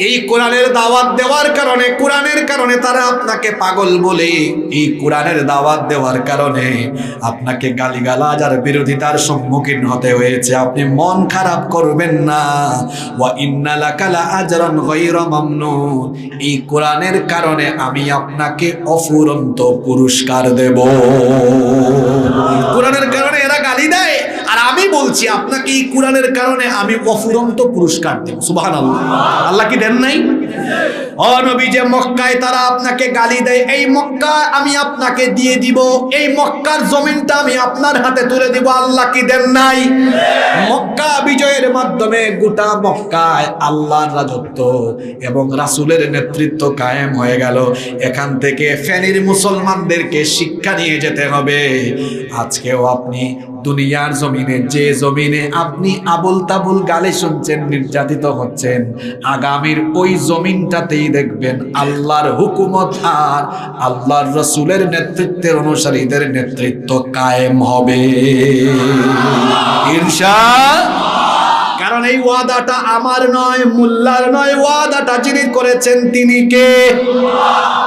এই কোরআনের দাওয়াত দেওয়ার কারণে, কোরআনের কারণে তারা আপনাকে পাগল বলে, এই কোরআনের দাওয়াত দেওয়ার কারণে আপনাকে গালিগালাজ আর বিরোধিতার সম্মুখীন হতে হয়েছে। আপনি মন খারাপ করবেন না। ওয়া ইন্না লাকা লাআজরান গায়রা মামনুন। এই কোরআনের কারণে আমি আপনাকে অফুরন্ত পুরস্কার দেব। কোরআনের কারণে এরা গালি দেয়, আর আমি বলছি আপনাকে এই কোরআনের কারণে আমি অফুরন্ত পুরস্কার দেব। সুবহানাল্লাহ। আল্লাহ কি দেন নাই? ও নবী, যে মক্কায় তারা আপনাকে গালি দেয়, এই মক্কা আমি আপনাকে দিয়ে দিব, এই মক্কার জমিনটা আমি আপনার হাতে তুলে দিব। আল্লাহ কি দেন নাই? মক্কা বিজয়ের মাধ্যমে গোটা মক্কায় আল্লাহর রাজত্ব এবং রাসূলের নেতৃত্ব কায়েম হয়ে গেল। এখান থেকে ফেনীর মুসলমানদেরকে শিক্ষা নিয়ে যেতে হবে। আজকেও আপনি দুনিয়ার জমিনে, যে জমিনে আপনি আবুল তাবুল গালি শুনছেন, নির্যাতিত হচ্ছেন, আগামীর ওই জমিনটাতেই দেখবেন আল্লাহর হুকুমত আর আল্লাহর রাসূলের নেতৃত্বের অনুসারীদের নেতৃত্ব কায়েম হবে ইনশাআল্লাহ। কারণ এই ওয়াদাটা আমার নয়, মোল্লার নয়, ওয়াদাটা যিনি করেছেন তিনি কে?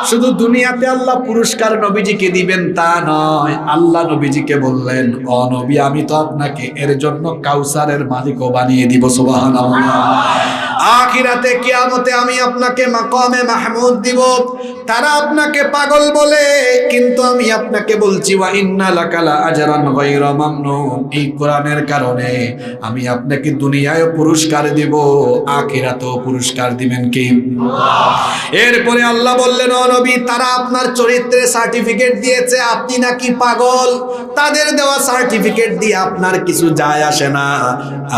শুধু দুনিয়াতে আল্লাহ পুরস্কার নবীজিকে দিবেন তা নয়, আল্লাহ নবীজিকে বললেন, ও নবী, আমি তো আপনাকে এর জন্য কাউসারের মালিকও বানিয়ে দিব। সুবহানাল্লাহ। আখিরাতে কিয়ামতে আমি আপনাকে মাকামে মাহমুদ দিব। তারা আপনাকে পাগল বলে, কিন্তু আমি আপনাকে বলছি ওয়া ইন্না লাকালা আজরান গায়রা মামনুন। এই কোরআনের কারণে আমি আপনাকে দুনিয়ায় পুরস্কার দিব, আখিরাতেও পুরস্কার দিবেন কে? আল্লাহ। এরপরে আল্লাহ বললেন, ও নবী, তারা আপনার চরিত্রের সার্টিফিকেট দিয়েছে, আপনি নাকি পাগল। তাদের দেওয়া সার্টিফিকেট দিয়ে আপনার কিছু যায় আসে না।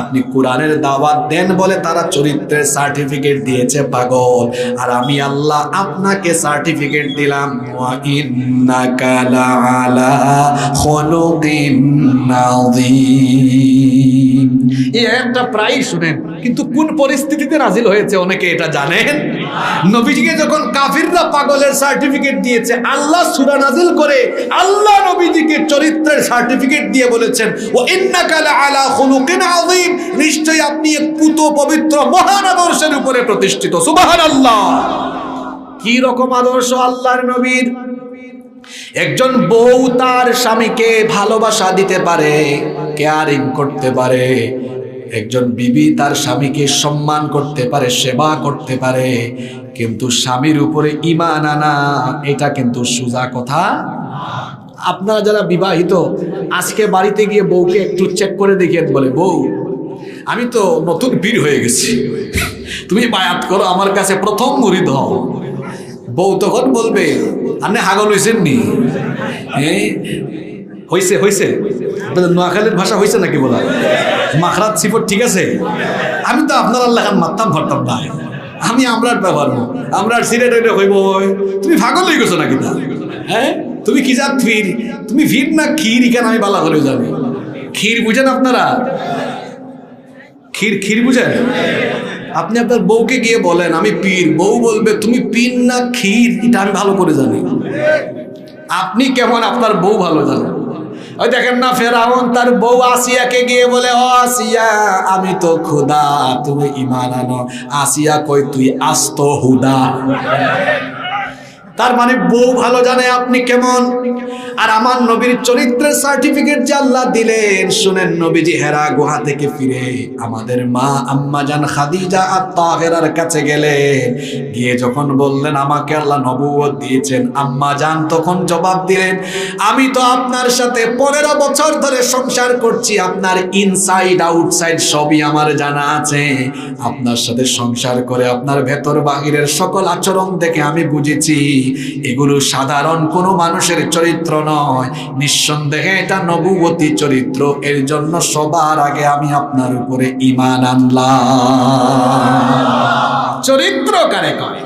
আপনি কোরআনের দাওয়াত দেন বলে তারা চরিত্রের সার্টিফিকেট দিয়েছে পাগল, আর আমি আল্লাহ আপনাকে সার্টিফিকেট দিলাম ওয়া ইন্নাকা লাআলা খুলুকিন আযীম। এই একটা প্রায় শুনেন, কিন্তু কোন পরিস্থিতিতে নাজিল হয়েছে অনেকে এটা জানেন? নবীজিকে যখন কাফিররা পাগলের সার্টিফিকেট দিয়েছে, আল্লাহ সূরা নাজিল করে আল্লাহ নবীজিকে চরিত্রের সার্টিফিকেট দিয়ে বলেছেন ওয়া ইন্নাকা লাআলা খুলুকিন আযীম, নিশ্চয়ই আপনি এক পুত পবিত্র মহান আদর্শের উপরে প্রতিষ্ঠিত। সুবহানাল্লাহ। কি রকম আদর্শ আল্লাহর নবীর? একজন বউ তার স্বামীকে ভালোবাসা দিতে পারে, কেয়ারিং করতে পারে। একজন বিবি তার স্বামীকে সম্মান করতে পারে, সেবা করতে পারে, কিন্তু স্বামীর উপরে ঈমান আনা এটা কিন্তু সোজা কথা। আপনারা যারা বিবাহিত, আজকে বাড়িতে গিয়ে বউকে একটু চেক করে দেখিয়ে বলে, বউ আমি তো নতুন পীর হয়ে গেছি, তুমি বায়াত করো, আমার কাছে প্রথম মুরিদ হও। বউ তখন বলবে, আপনি হাগল হয়েছেন নি? হয়েছে হয়েছে, আপনাদের নোয়াখালীর ভাষা হয়েছে নাকি বলা? মাখরাত সিফত ঠিক আছে? আমি তো আপনার আল্লাহ মারতাম ধরতাম না, আমি আমরার ব্যবহার, আমরা সিলেট হইব, তুমি পাগল হয়ে গেছো নাকি? তা হ্যাঁ, তুমি কি জাত ফির? তুমি ভিড় না ক্ষীর? কেন আমি বালা করে জানি। ক্ষীর বুঝেন আপনারা? ক্ষীর ক্ষীর বুঝেন? আপনি আপনার বউকে গিয়ে বলেন আমি পীর, বউ বলবে তুমি পীর না ক্ষীর, এটা আমি ভালো করে জানি। আপনি কেমন, আপনার বউ ভালো জানে। ওই দেখেন না, ফেরাউন তার বউ আসিয়াকে গিয়ে বলে, ও আসিয়া আমি তো খোদা, তুমি ঈমান আনো। আসিয়া কই তুই আস্ত হুদা। তার মানে বউ ভালো জানে আপনি কেমন। আর আমার নবীর চরিত্রের সার্টিফিকেট যে আল্লাহ দিলেন, শুনেন, নবীজি হেরা গুহা থেকে ফিরে আমাদের মা আম্মা জান খাদিজা আত-তাহেরার কাছে গেলেন। গিয়ে যখন বললেন আমাকে আল্লাহ নবুয়ত দিয়েছেন, আম্মা জান তখন জবাব দিলেন, আমি তো আপনার সাথে 15 বছর ধরে সংসার করছি, আপনার ইনসাইড আউটসাইড সবই আমার জানা আছে। আপনার সাথে সংসার করে আপনার ভেতর বাহিরের সকল আচরণ দেখে আমি বুঝেছি এগুলো সাধারণ কোনো মানুষের চরিত্র নয়, নিঃসন্দেহে এটা নবুয়তি চরিত্র। এর জন্য সবার আগে আমি আপনার উপরে ঈমান আনলাম। চরিত্র কারে কয়?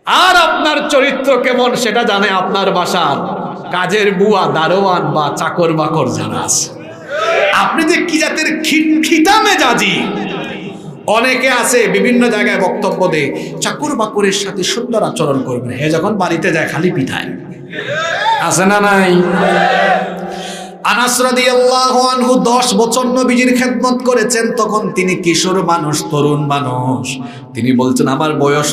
আর আপনার চরিত্র কেমন সেটা জানে আপনার বাসার কাজের বুয়া, দারোয়ান বা চাকর বাকর যারা আছে। আপনি যে কি জাতের খিটখিটা মেজাজি। অনেকে আছে বিভিন্ন জায়গায় বক্তব্য দেয় চাকর বাকরের সাথে সুন্দর আচরণ করবেন, হে যখন বাড়িতে যায় খালি পিঠায়। আছে না নাই? আনাস রাদিয়াল্লাহু আনহু 10 বছর নবীজির খেদমত করেছেন, তখন তিনি কিশোর মানুষ, তরুণ মানুষ। তিনি বলছেন আমার বয়স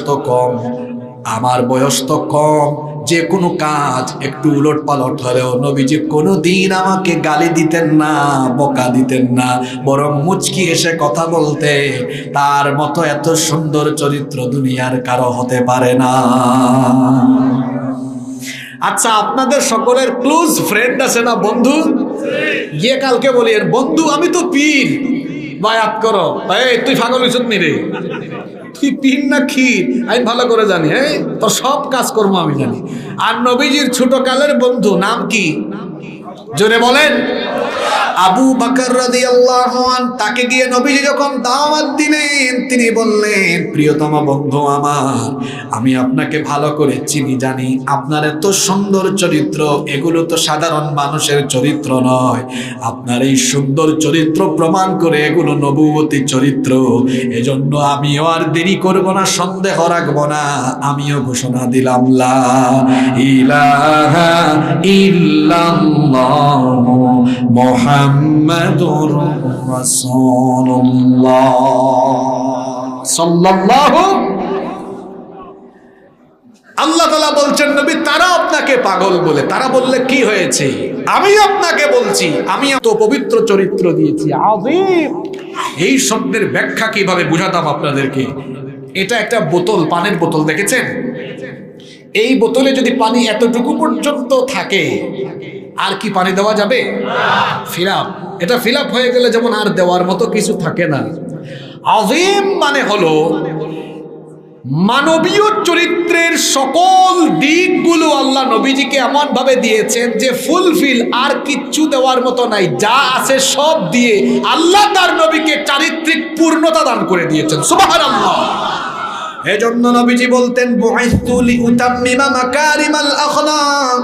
তো কম, যে কোনো কাজ একটু উলট পালট হলেও নবীজি কোনোদিন আমাকে গালি দিতেন না, বকা দিতেন না, বরং মুচকি এসে কথা বলতে। তার মতো এত সুন্দর চরিত্র দুনিয়ার কারো হতে পারে না। আচ্ছা, আপনাদের সকলের ক্লোজ ফ্রেন্ড আছে না, বন্ধু? গিয়ে কালকে বলি, বন্ধু আমি তো পীর, বায়াত করো। এই তুই পাগল হইছিস নি রে? তুই পীর না ক্ষীর আমি ভালো করে জানি, হ্যাঁ তোর সব কাজকর্ম আমি জানি। আর নবীজির ছোট কালের বন্ধু নাম কি? জোরে বলেন। আবু বকর রাদিয়াল্লাহু আনহু, তাকে গিয়ে নবীজি যখন দাওয়াত দিলেন, তিনি বললেন প্রিয়তম বন্ধু আমার, আমি আপনাকে ভালো করে চিনি, জানি আপনার এত সুন্দর চরিত্র, এগুলো তো সাধারণ মানুষের চরিত্র নয়। আপনার এই সুন্দর চরিত্র প্রমাণ করে এগুলো নবুয়তি চরিত্র। এজন্য আমিও আর দেরি করব না, সন্দেহ রাখবো না, আমিও ঘোষণা দিলাম লা ইলাহা ইল্লাল্লাহ মুহাম্মাদুর রাসূলুল্লাহ সাল্লাল্লাহু। আল্লাহ তাআলা বলছেন নবী, তারা আপনাকে পাগল বলে, তারা বললে কি হয়েছে? আমি আপনাকে বলছি আমি তো পবিত্র চরিত্র দিয়েছি, আযীম। এই শব্দের ব্যাখ্যা কিভাবে বুঝাতাম আপনাদেরকে। এটা একটা বোতল, পানির বোতল দেখেছেন? এই বোতলে যদি পানি এতটুকু পর্যন্ত থাকে, আর কি পানি দেওয়া যাবে? Fill up. এটা ফিল আপ হয়ে গেলে যেমন আর দেওয়ার মতো কিছু থাকে না। আযীম মানে হলো মানবীয় চরিত্রের সকল দিকগুলো আল্লাহ নবীজিকে এমন ভাবে দিয়েছেন যে ফুলফিল, আর কিচ্ছু দেওয়ার মতো নাই, যা আছে সব দিয়ে আল্লাহ তার নবীকে চারিত্রিক পূর্ণতা দান করে দিয়েছেন। সুবহানাল্লাহ। এজন্য নবীজি বলতেন বুইসতু লিউতাম্মিমা মাকারিমাল আখলাক,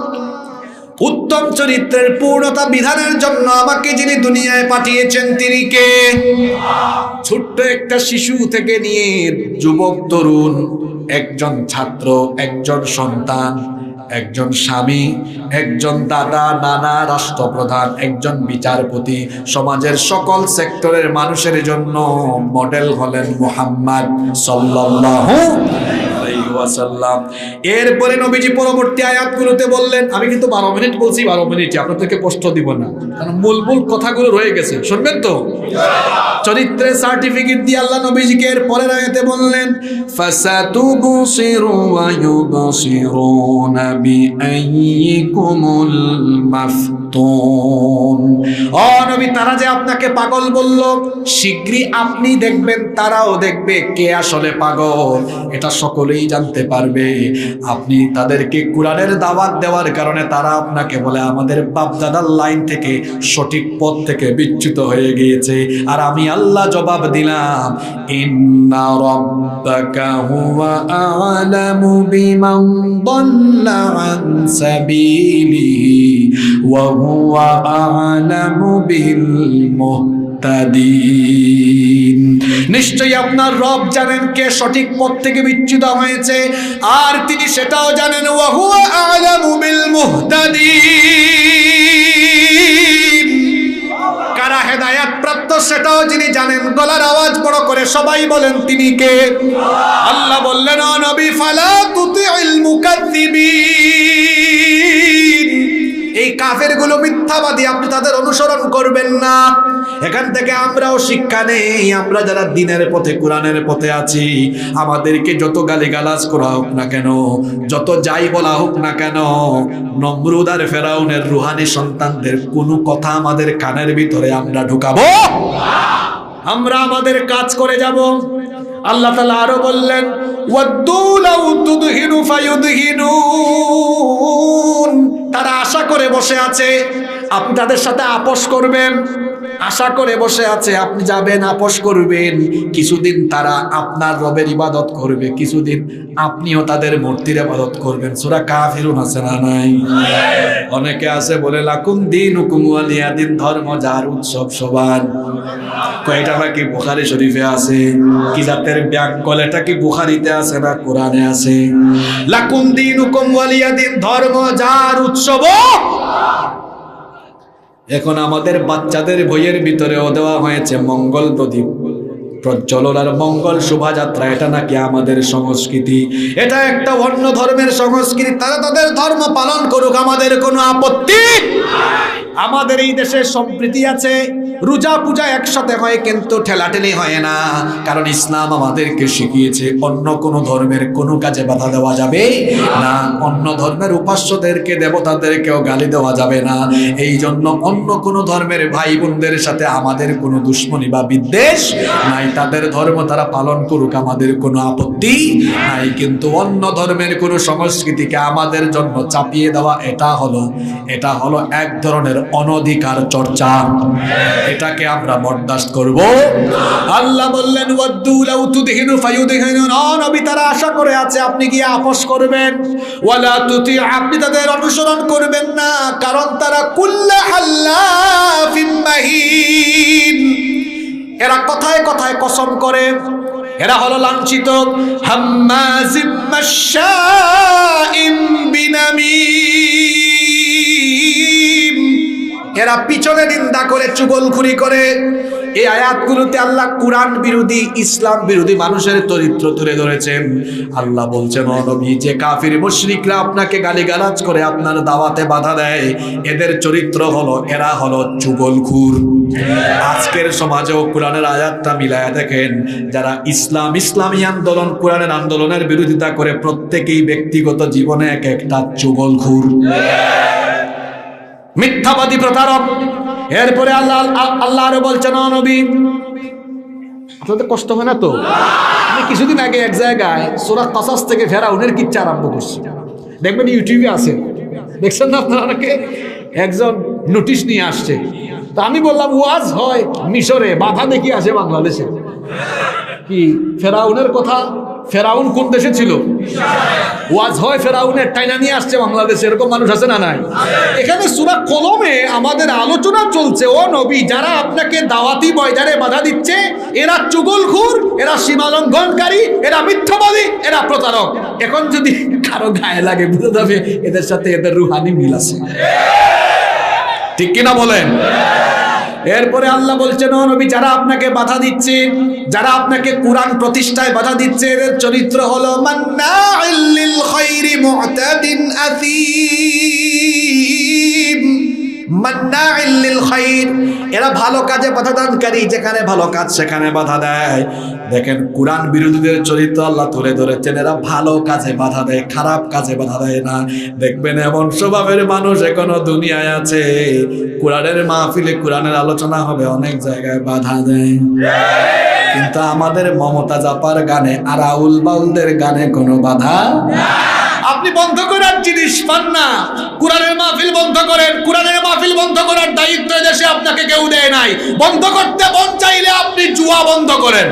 উত্তম চরিত্রের পূর্ণতা বিধানের জন্য আমাকে যিনি দুনিয়ায় পাঠিয়েছেন তিনি কে? ছোট্ট একটা শিশু থেকে নিয়ে যুবক, তরুণ, একজন ছাত্র, একজন সন্তান, একজন স্বামী, একজন দাদা, নানা, রাষ্ট্রপ্রধান, একজন বিচারপতি, সমাজের সকল সেক্টরের মানুষের জন্য মডেল হলেন মুহাম্মদ সাল্লাল্লাহু আলাইহি ওয়াসাল্লাম। এরপরে নবীজি পরবর্তী আয়াতগুলোতে বললেন, আমি কিন্তু 12 মিনিট বলছি, 12 মিনিটে আপনাদেরকে কষ্ট দিব না, কারণ মূল কথাগুলো রয়ে গেছে, শুনবেন তো? চরিত্রের সার্টিফিকেট দিয়ে আল্লাহ নবীজিকে এর পরের আয়াতে বললেন ফাসাতুবসিরু ওয়া ইউবসিরুনা বিআইয়িকুমুল মাফতুন। ও নবী, তারা যে আপনাকে পাগল বলল, শীঘ্রই আপনি দেখবেন, তারাও দেখবে কে আসলে পাগল। এটা সকলেই জানতে পারবে। আপনি তাদেরকে কোরআনের দাওয়াত দেওয়ার কারণে তারা আপনাকে বলে আমাদের বাপদাদার লাইন থেকে, সঠিক পথ থেকে বিচ্যুত হয়ে গিয়েছে। আর আমি আল্লাহ জবাব দিলাম, ইন্না রাব্বাকা হুয়া আ'লামু বিমান দাল্লা আন সাবিলিহি ওয়া হুয়া আ'লামু বিল মুহতাদিন। নিশ্চয়ই আপনার রব জানেন কে সঠিক পথ থেকে বিচ্যুত হয়েছে, আর তিনি সেটাও জানেন, ওয়া হুয়া আ'লামু বিল মুহতাদিন। কারা হেদায়েত প্রাপ্ত সেটাও যিনি জানেন। গলার আওয়াজ বড় করে সবাই বলেন তিনি কে? আল্লাহ বললেন, ও নবী, ফালা তুতিউল মুকাজ্জিবিন, এই কাফেরগুলো মিথ্যাবাদী, আপনি তাদের অনুসরণ করবেন না। এখান থেকে আমরাও শিক্ষা নেই। আমরা যারা দ্বীনের পথে, কোরআনের পথে আছি, আমাদেরকে যত গালিগালাজ করা হোক না কেন, যত যাই বলা হোক না কেন, নমরুদ আর ফেরাউনের রুহানি সন্তানদের কোনো কথা আমাদের কানের ভিতরে আমরা ঢুকাবো? আমরা আমাদের কাজ করে যাব। আল্লাহ তাআলা আরো বললেন, ওয়াদ্দু লাউ তুদহিনু ফায়ুদহিনুন, তারা আশা করে বসে আছে আপনি তাদের সাথে আপোষ করবেন, আশা করে বসে আছে আপনি যাবেন, আপোষ করবেন। কিছুদিন তারা আপনার রবের ইবাদত করবে, কিছুদিন আপনিও তাদের মূর্তির ইবাদত করবেন। সূরা কাফিরুন আছে না নাই? অনেকে আছে বলে লাকুম দীনুকুম ওয়ালিয়া দিন, ধর্ম যার উৎসব সবার। কয়টা নাকি বুখারী শরীফে আছে? কি জাতের ব্যাককল এটা? কি বুখারীতে আছে না কোরআনে আছে? লাকুম দীনুকুম ওয়ালিয়া দিন, ধর্ম যার উৎসব। এখন আমাদের বাচ্চাদের বইয়ের ভিতরেও দেওয়া হয়েছে মঙ্গল প্রদীপ প্রজ্বলন আর মঙ্গল শোভাযাত্রা। এটা নাকি আমাদের সংস্কৃতি, এটা একটা অন্য ধর্মের সংস্কৃতি। তারা তাদের ধর্ম পালন করুক, আমাদের কোনো আপত্তি। আমাদের এই দেশে সম্প্রীতি আছে, রোজা পূজা একসাথে হয়, কিন্তু ঠেলাঠেলি হয় না, কারণ ইসলাম আমাদেরকে শিখিয়েছে অন্য কোনো ধর্মের কোনো কাজে বাধা দেওয়া যাবে না, অন্য ধর্মের উপাস্যদেরকে, দেবতাদেরকেও গালি দেওয়া যাবে না। এই জন্য অন্য কোনো ধর্মের ভাই বোনদের সাথে আমাদের কোনো দুশ্মনী বা বিদ্বেষ নাই। তাদের ধর্ম তারা পালন করুক, আমাদের কোনো আপত্তি নাই, কিন্তু অন্য ধর্মের কোনো সংস্কৃতিকে আমাদের জন্য চাপিয়ে দেওয়া, এটা হলো এক ধরনের অনধিকার চর্চা। এটাকে আমরা বরদাস্ত করব। আল্লাহ বললেন, ওয়াদ্দু লাউ তুদহিনু ফায়ুদহিনুন, নবী তারা আশা করে আছে আপনি গিয়ে আপোষ করবেন। ওয়ালা তুতি, আপনি তাদের অনুসরণ করবেন না, কারণ তারা কুল্লা হাল্লাফিন মাহিন, এরা কথায় কথায় কসম করে, এরা হলো লাঞ্ছিত। হাম্মাজিম মাশশাইম বিনামিম, এরা পিছনে নিন্দা করে, চুগলখুরি করে। এই আয়াতগুলোতে আল্লাহ কুরআন বিরোধী, ইসলাম বিরোধী মানুষের চরিত্র তুলে ধরেছেন। আল্লাহ বলছেন, ও নবী, যে কাফির মুশরিকরা আপনাকে গালিগালাজ করে আপনার দাওয়াতে বাধা দেয়, এদের চরিত্র হলো, এরা হলো চুগলখুর। আজকের সমাজেও কোরআনের আয়াতটা মিলায়া দেখেন, যারা ইসলামী আন্দোলন, কোরআনের আন্দোলনের বিরোধিতা করে, প্রত্যেকেই ব্যক্তিগত জীবনে এক একটা চুগলখুর, মিথ্যাবাদী, প্রতারক। এরপরে আল্লাহ আরো বলছেন, ও নবী, আপনাদের কষ্ট হয় না তো? আমি কিছুদিন আগে এক জায়গায় সূরা কাসাস থেকে ফেরাউনের কিচ্ছা আরম্ভ করছি, দেখবেন ইউটিউবে আছে, দেখছেন না আপনারা? অনেকে একজন নোটিশ নিয়ে আসছে, তো আমি বললাম ওয়াজ হয় মিশরে, বাধা দেখি আসে বাংলাদেশে। কি ফেরাউনের কথা? ফেরাউন কোন দেশে ছিল? ওয়াজ হয় ফেরাউনের, টাইনা নিয়ে আসছে বাংলাদেশে। এরকম মানুষ আছে না নাই? এখানে সূরা কলমে আমাদের আলোচনা চলছে, ও নবী, যারা আপনাকে দাওয়াতি ময়দানে বাধা দিচ্ছে, এরা চুগলখোর, এরা সীমালঙ্ঘনকারী, এরা মিথ্যাবাদী, এরা প্রতারক। এখন যদি কারো গায়ে লাগে, বুঝে যাবে এদের সাথে এদের রুহানি মিল আছে। ঠিক কিনা বলেন? এরপরে আল্লাহ বলছেন, ও নবী, যারা আপনাকে বাধা দিচ্ছে, যারা আপনাকে কুরআন প্রতিষ্ঠায় বাধা দিচ্ছে, এদের চরিত্র হলো মান্নাইল লিল খায়রি মু'তাদিন আথীম। মান্নাইল লিল খায়র, এরা ভালো কাজে বাধা দানকারী, যেখানে ভালো কাজ সেখানে বাধা দেয়। দেখেন, কুরআন বিরোধীদের চরিত্র আল্লাহ তুলে ধরেছেন, এরা ভালো কাজে বাধা দেয়, খারাপ কাজে বাধা দেয় না। দেখবেন এমন স্বভাবের মানুষ এখনো দুনিয়ায় আছে, কুরআনের মাহফিলে কুরআনের আলোচনা হবে, অনেক জায়গায় বাধা দেয়। কিন্তু আমাদের মমতা জাপার গানে, আরাউল বাউলদের গানে কোনো বাধা। আপনি বন্ধ করার জিনিস পান না, কুরআনের মাহফিল বন্ধ করেন। কুরআনের মাহফিল বন্ধ করার দায়িত্ব দেশে আপনাকে কেউ দেয় নাই। বন্ধ করতে মন চাইলে আপনি জুয়া বন্ধ করেন,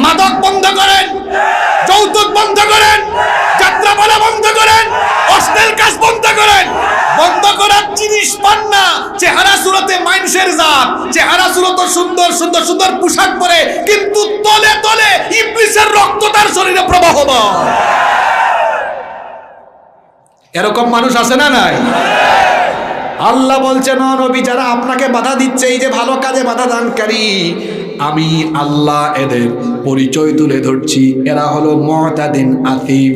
মাদক বন্ধ করেন, যৌতুক বন্ধ করেন, যাত্রাপালা বন্ধ করেন, অশ্লীল কাজ বন্ধ করেন। বন্ধ করার জিনিস পান না। চেহারা সুরতে মানুষের জাত, চেহারা সুরত সুন্দর সুন্দর সুন্দর পোশাক পরে, কিন্তু তলে তলে ইবলিসের রক্ত তার শরীরে প্রবাহমান। এরকম মানুষ আছে না নাই? আল্লাহ বলছেন, ও নবী, যারা আপনাকে বাধা দিচ্ছে, এই যে ভালো কাজে বাধা দানকারী, আমি আল্লাহ এদের পরিচয় তুলে ধরছি, এরা হলো মু'তাদিন আথীম।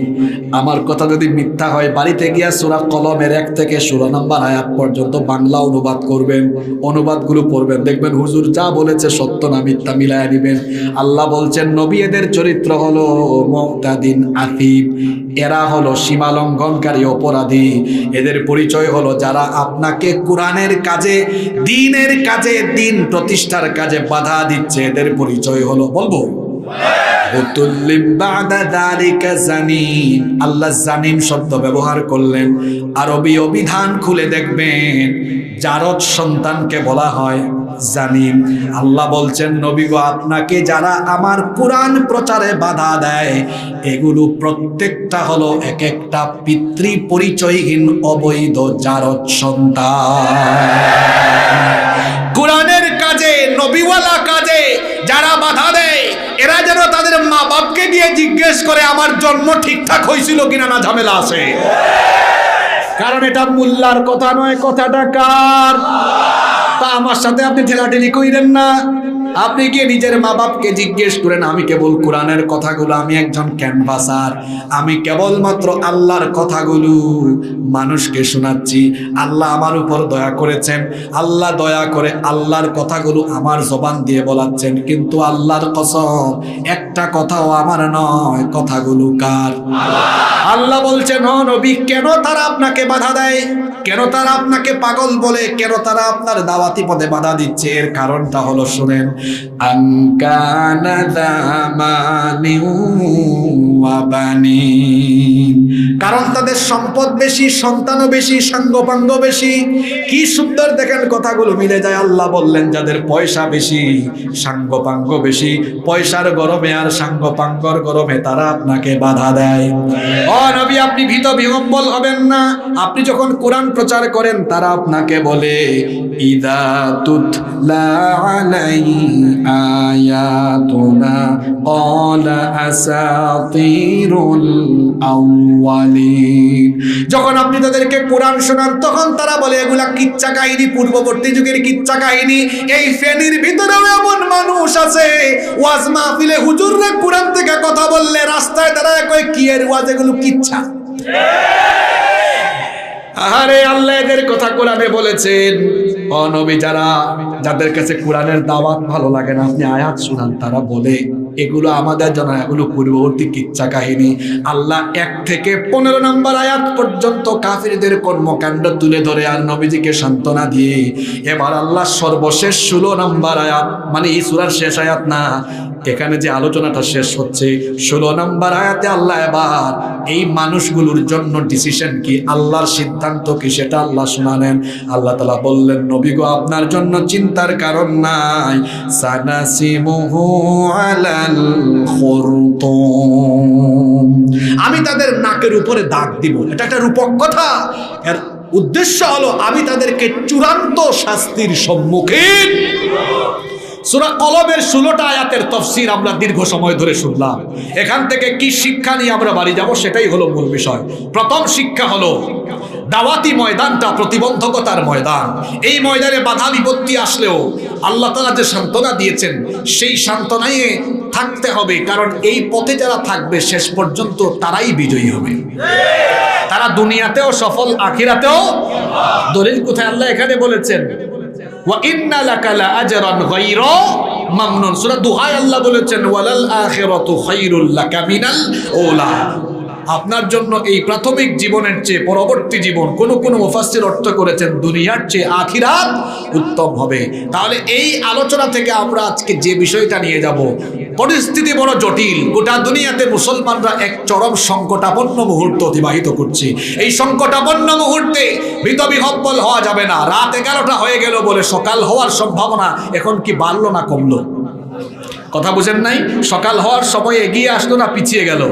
আমার কথা যদি মিথ্যা হয়, বাড়িতে গিয়া সূরা কলমের 1 থেকে 16 নম্বর আয়াত পর্যন্ত বাংলা অনুবাদ করবেন, অনুবাদগুলো পড়বেন, দেখবেন হুজুর যা বলেছে সত্য না মিথ্যা মিলায়া দিবেন। আল্লাহ বলছেন, নবী, এদের চরিত্র হলো মু'তাদিন আথীম, এরা হলো সীমালঙ্ঘনকারী, অপরাধী। এদের পরিচয় হলো, যারা আপনাকে কোরআনের কাজে, দ্বীনের কাজে, দ্বীন প্রতিষ্ঠার কাজে বাধা দিচ্ছে, এদের পরিচয় হলো, বলবো, আল্লাহ জানিম শব্দ ব্যবহার করলেন। আরবি অভিধান খুলে দেখবেন, জারদ সন্তানকে বলা হয় জানিম। আল্লাহ বলছেন, নবী গো, আপনাকে যারা আমার কোরআন প্রচারে বাধা দেয়, এগুলো প্রত্যেকটা হলো এক একটা পিতৃ পরিচয়হীন অবৈধ জারদ সন্তান। কোরআনের কাজে, নবীওয়ালা কাজে যারা বাধা দেয়, এরা যেন তাদের মা বাপকে গিয়ে জিজ্ঞেস করে, আমার জন্ম ঠিকঠাক হয়েছিল কিনা, না ঝামেলা আছে। কারণ এটা মোল্লার কথা নয়, কথাটা কার? তা আমার সাথে আপনি ঠেলাঠেলি কইরেন না। আপনি গিয়ে নিজের মা বাপকে জিজ্ঞেস করেন, আমি কেবল কোরআনের কথাগুলো, আমি একজন ক্যানভাসার, আমি কেবলমাত্র আল্লাহর কথাগুলো মানুষকে শোনাচ্ছি। আল্লাহ আমার উপর দয়া করেছেন, আল্লাহ দয়া করে আল্লাহর কথাগুলো আমার জবান দিয়ে বলাচ্ছেন, কিন্তু আল্লাহর কসম, একটা কথাও আমার নয়, কথাগুলো কার? আল্লাহ বলছেন, ও নবী, কেন তারা আপনাকে বাধা দেয়, কেন তারা আপনাকে পাগল বলে, কেন তারা আপনার দাওয়াতি পথে বাধা দিচ্ছে? এর কারণটা হলো, শুনেন, আনকানা দামানি ওয়া বানিন, কারণ তাদের সম্পদ বেশি, সন্তানও বেশি, সাঙ্গপাঙ্গ বেশি। কি সুন্দর দেখেন, কথাগুলো মিলে যায়। আল্লাহ বললেন, যাদের পয়সা বেশি, সাঙ্গপাঙ্গ বেশি, পয়সার গরমে আর সাঙ্গপাঙ্গর গরমে তারা আপনাকে বাধা দেয়। ও নবী, আপনি ভীত বিহ্বল হবেন না। আপনি যখন কোরআন প্রচার করেন, তারা আপনাকে বলে, ইদা তুতলা আলাইহি আয়াতুনা ক্বালা আসাতিরুল আউয়ালিন। যখন আপনি তাদেরকে কোরআন শোনান তখন তারা বলে এগুলা কিচ্ছা কাহিনী, পূর্ববর্তী যুগের কিচ্ছা কাহিনী। এই ফেনীর ভিতরেও এমন মানুষ আছে ওয়াজ মাহফিলে হুজুররা কোরআন থেকে কথা বললে রাস্তায় দাঁড়ায় কয় কি এর ওয়াজ, এগুলো কিচ্ছা। আরে আল্লাহ এদের কথা কোরআনে বলেছেন। ও নবী, যাদের কাছে কোরআনের দাওয়াত ভালো লাগে না, আপনি আয়াত শুনান, তারা বলে এগুলো আমাদের জন্য, এগুলো পূর্ববর্তী কিচ্ছা কাহিনী। আল্লাহ 1 থেকে 15 নম্বর আয়াত পর্যন্ত কাফিরদের কর্মকাণ্ড তুলে ধরে আর নবীজিকে সান্ত্বনা দিয়ে এবার আল্লাহ সর্বশেষ 16 নম্বর আয়াত, মানে এই সূরার শেষ আয়াত না, এখানে যে আলোচনাটা শেষ হচ্ছে 16 নম্বর আয়াতে আল্লাহ এবার এই মানুষগুলোর জন্য ডিসিশন কি, আল্লাহর সিদ্ধান্ত কি, সেটা আল্লাহ শোনালেন। আল্লাহ তাআলা বললেন, নবী গো, আপনার জন্য চিন্তার কারণ নাই। সানাসিমুহু আলাল খুরতুম, আমি তাদের নাকের উপরে দাগ দিব। এটা একটা রূপক কথা। এর উদ্দেশ্য হলো আমি তাদেরকে চূড়ান্ত শাস্তির সম্মুখীন। সূরা কলমের 16টা আয়াতের তাফসীর আমরা দীর্ঘ সময় ধরে শুনলাম। এখান থেকে কি শিক্ষা নিয়ে আমরা বাড়ি যাব সেটাই হলো মূল বিষয়। প্রথম শিক্ষা হলো দাওয়াতি ময়দানটা প্রতিবন্ধকতার ময়দান। এই ময়দানে বাধা বিপত্তি আসলেও আল্লাহ তাআলা যে সান্ত্বনা দিয়েছেন সেই সান্ত্বনায় থাকতে হবে, কারণ এই পথে যারা থাকবে শেষ পর্যন্ত তারাই বিজয়ী হবে। তারা দুনিয়াতেও সফল, আখিরাতেও। দলিল কোথায়? আল্লাহ এখানে বলেছেন ওয়া ইন্না লাকা লাআজরান গায়রা মামনুন। সূরা দুহায় আল্লাহ বলেছেন ওয়ালাল আখিরাতু খায়রুল লাকা মিনাল উলা। আপনার জন্য এই প্রাথমিক জীবনের চেয়ে পরবর্তী জীবন, কোন মুফাসসির অর্থ করেছেন দুনিয়ার চেয়ে আখিরাত উত্তম হবে। তাহলে এই আলোচনা থেকে আমরা আজকে যে বিষয়টা নিয়ে যাব, পরিস্থিতি বড় জটিল। গোটা দুনিয়াতে মুসলমানরা এক চরম সংকটাপন্ন মুহূর্ত অতিবাহিত করছে। এই সংকটাপন্ন মুহূর্তে ভীতবিহ্বল হওয়া যাবে না। রাত 11টা হয়ে গেল বলে সকাল হওয়ার সম্ভাবনা এখন কি বাড়লো না কমলো? কথা বুঝেন নাই? সকাল হওয়ার সময় এগিয়ে আসলো না পিছিয়ে গেল?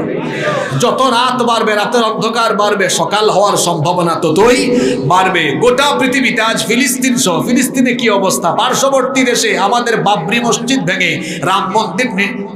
যত রাত বাড়বে, রাতের অন্ধকার বাড়বে, সকাল হওয়ার সম্ভাবনা ততই বাড়বে। গোটা পৃথিবীতে আজ ফিলিস্তিন সহ, ফিলিস্তিনে কি অবস্থা, পার্শ্ববর্তী দেশে আমাদের বাবরি মসজিদ ভেঙে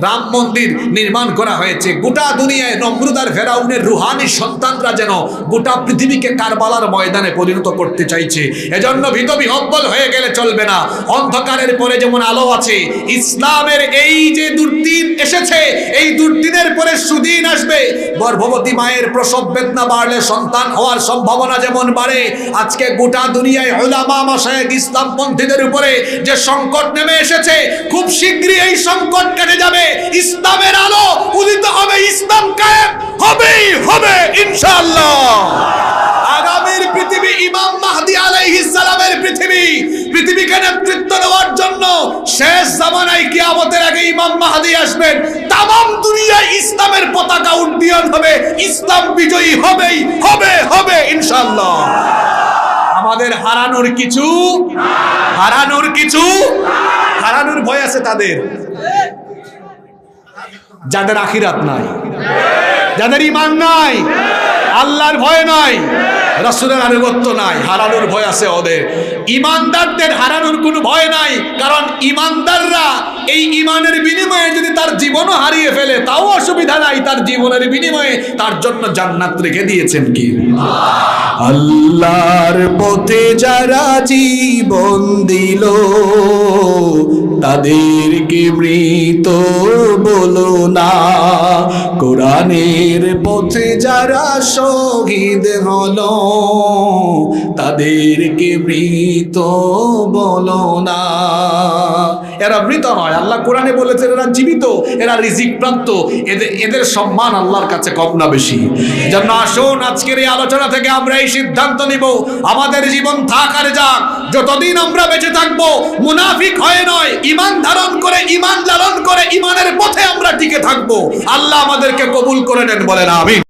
রাম মন্দির নির্মাণ করা হয়েছে। গোটা দুনিয়ায় নমরুদ আর ফেরাউনের রুহানি সন্তানরা যেন গোটা পৃথিবীকে কারবালার ময়দানে পরিণত করতে চাইছে। এজন্য ভীতবিহ্বল হয়ে গেলে চলবে না। অন্ধকারের পরে যেমন আলো আছে, ইসলামের এই যে দুর্দিন এসেছে, এই দুর্দিনের পরে সুদিন আসবে। গর্ভবতী মায়ের প্রসব বেদনা বাড়লে সন্তান হওয়ার সম্ভাবনা যেমন বাড়ে, আজকে গোটা দুনিয়ায় উলামা মাশায়েখ ইসলামপন্থীদের উপরে যে সংকট নেমে এসেছে, খুব শীঘ্রই এই সংকট কেটে যাবে। ইসলামের আলো উদিত হবে, ইসলাম কায়েম হবেই হবে ইনশাআল্লাহ। আগামীর পৃথিবী ইমাম মাহদী আলাইহিস সালামের পৃথিবীকে নেতৃত্ব দেওয়ার জন্য শেষ জামানায় কিয়ামতের আগে ইমাম মাহদী আসবেন। তামাম দুনিয়ায় ইসলামের পতাকা উড্ডীয়মান হবে, ইসলাম বিজয়ী হবেই হবে ইনশাআল্লাহ। আমাদের হারানোর ভয় আছে তাদের, যাদের আখিরাত নাই, যাদের ঈমান নাই, আল্লাহর ভয় নাই, রাসূলের আনুগত্য নাই, হারানোর ভয় আছে ওদের। ঈমানদারদের হারানোর কোনো ভয় নাই, কারণ ঈমানদাররা এই ঈমানের বিনিময়ে যদি তার জীবনও হারিয়ে ফেলে তাও অসুবিধা নাই। তার জীবনের বিনিময়ে তার জন্য জান্নাত রেখে দিয়েছেন কি আল্লাহর পথে যারা জীবন দিল তাদেরকে মৃত বলো না। কোরআনের পথে যারা শহীদ হলো তাদেরকে মৃত বলো না। এরা মৃত নয়, আল্লাহ কোরআনে বলেছেন এরা জীবিত, এরা রিজিক প্রাপ্ত, এদের সম্মান আল্লাহর কাছে কম না বেশি। জন্য আসুন আজকের এই আলোচনা থেকে আমরা এই সিদ্ধান্ত নিব, আমাদের জীবন থাক আর যাক, যতদিন আমরা বেঁচে থাকবো মুনাফিক হয়ে নয়, ঈমান ধারণ করে, ঈমান লালন করে, ঈমানের পথে আমরা টিকে থাকবো। আল্লাহ আমাদেরকে কবুল করে নেন, বলেন আমিন।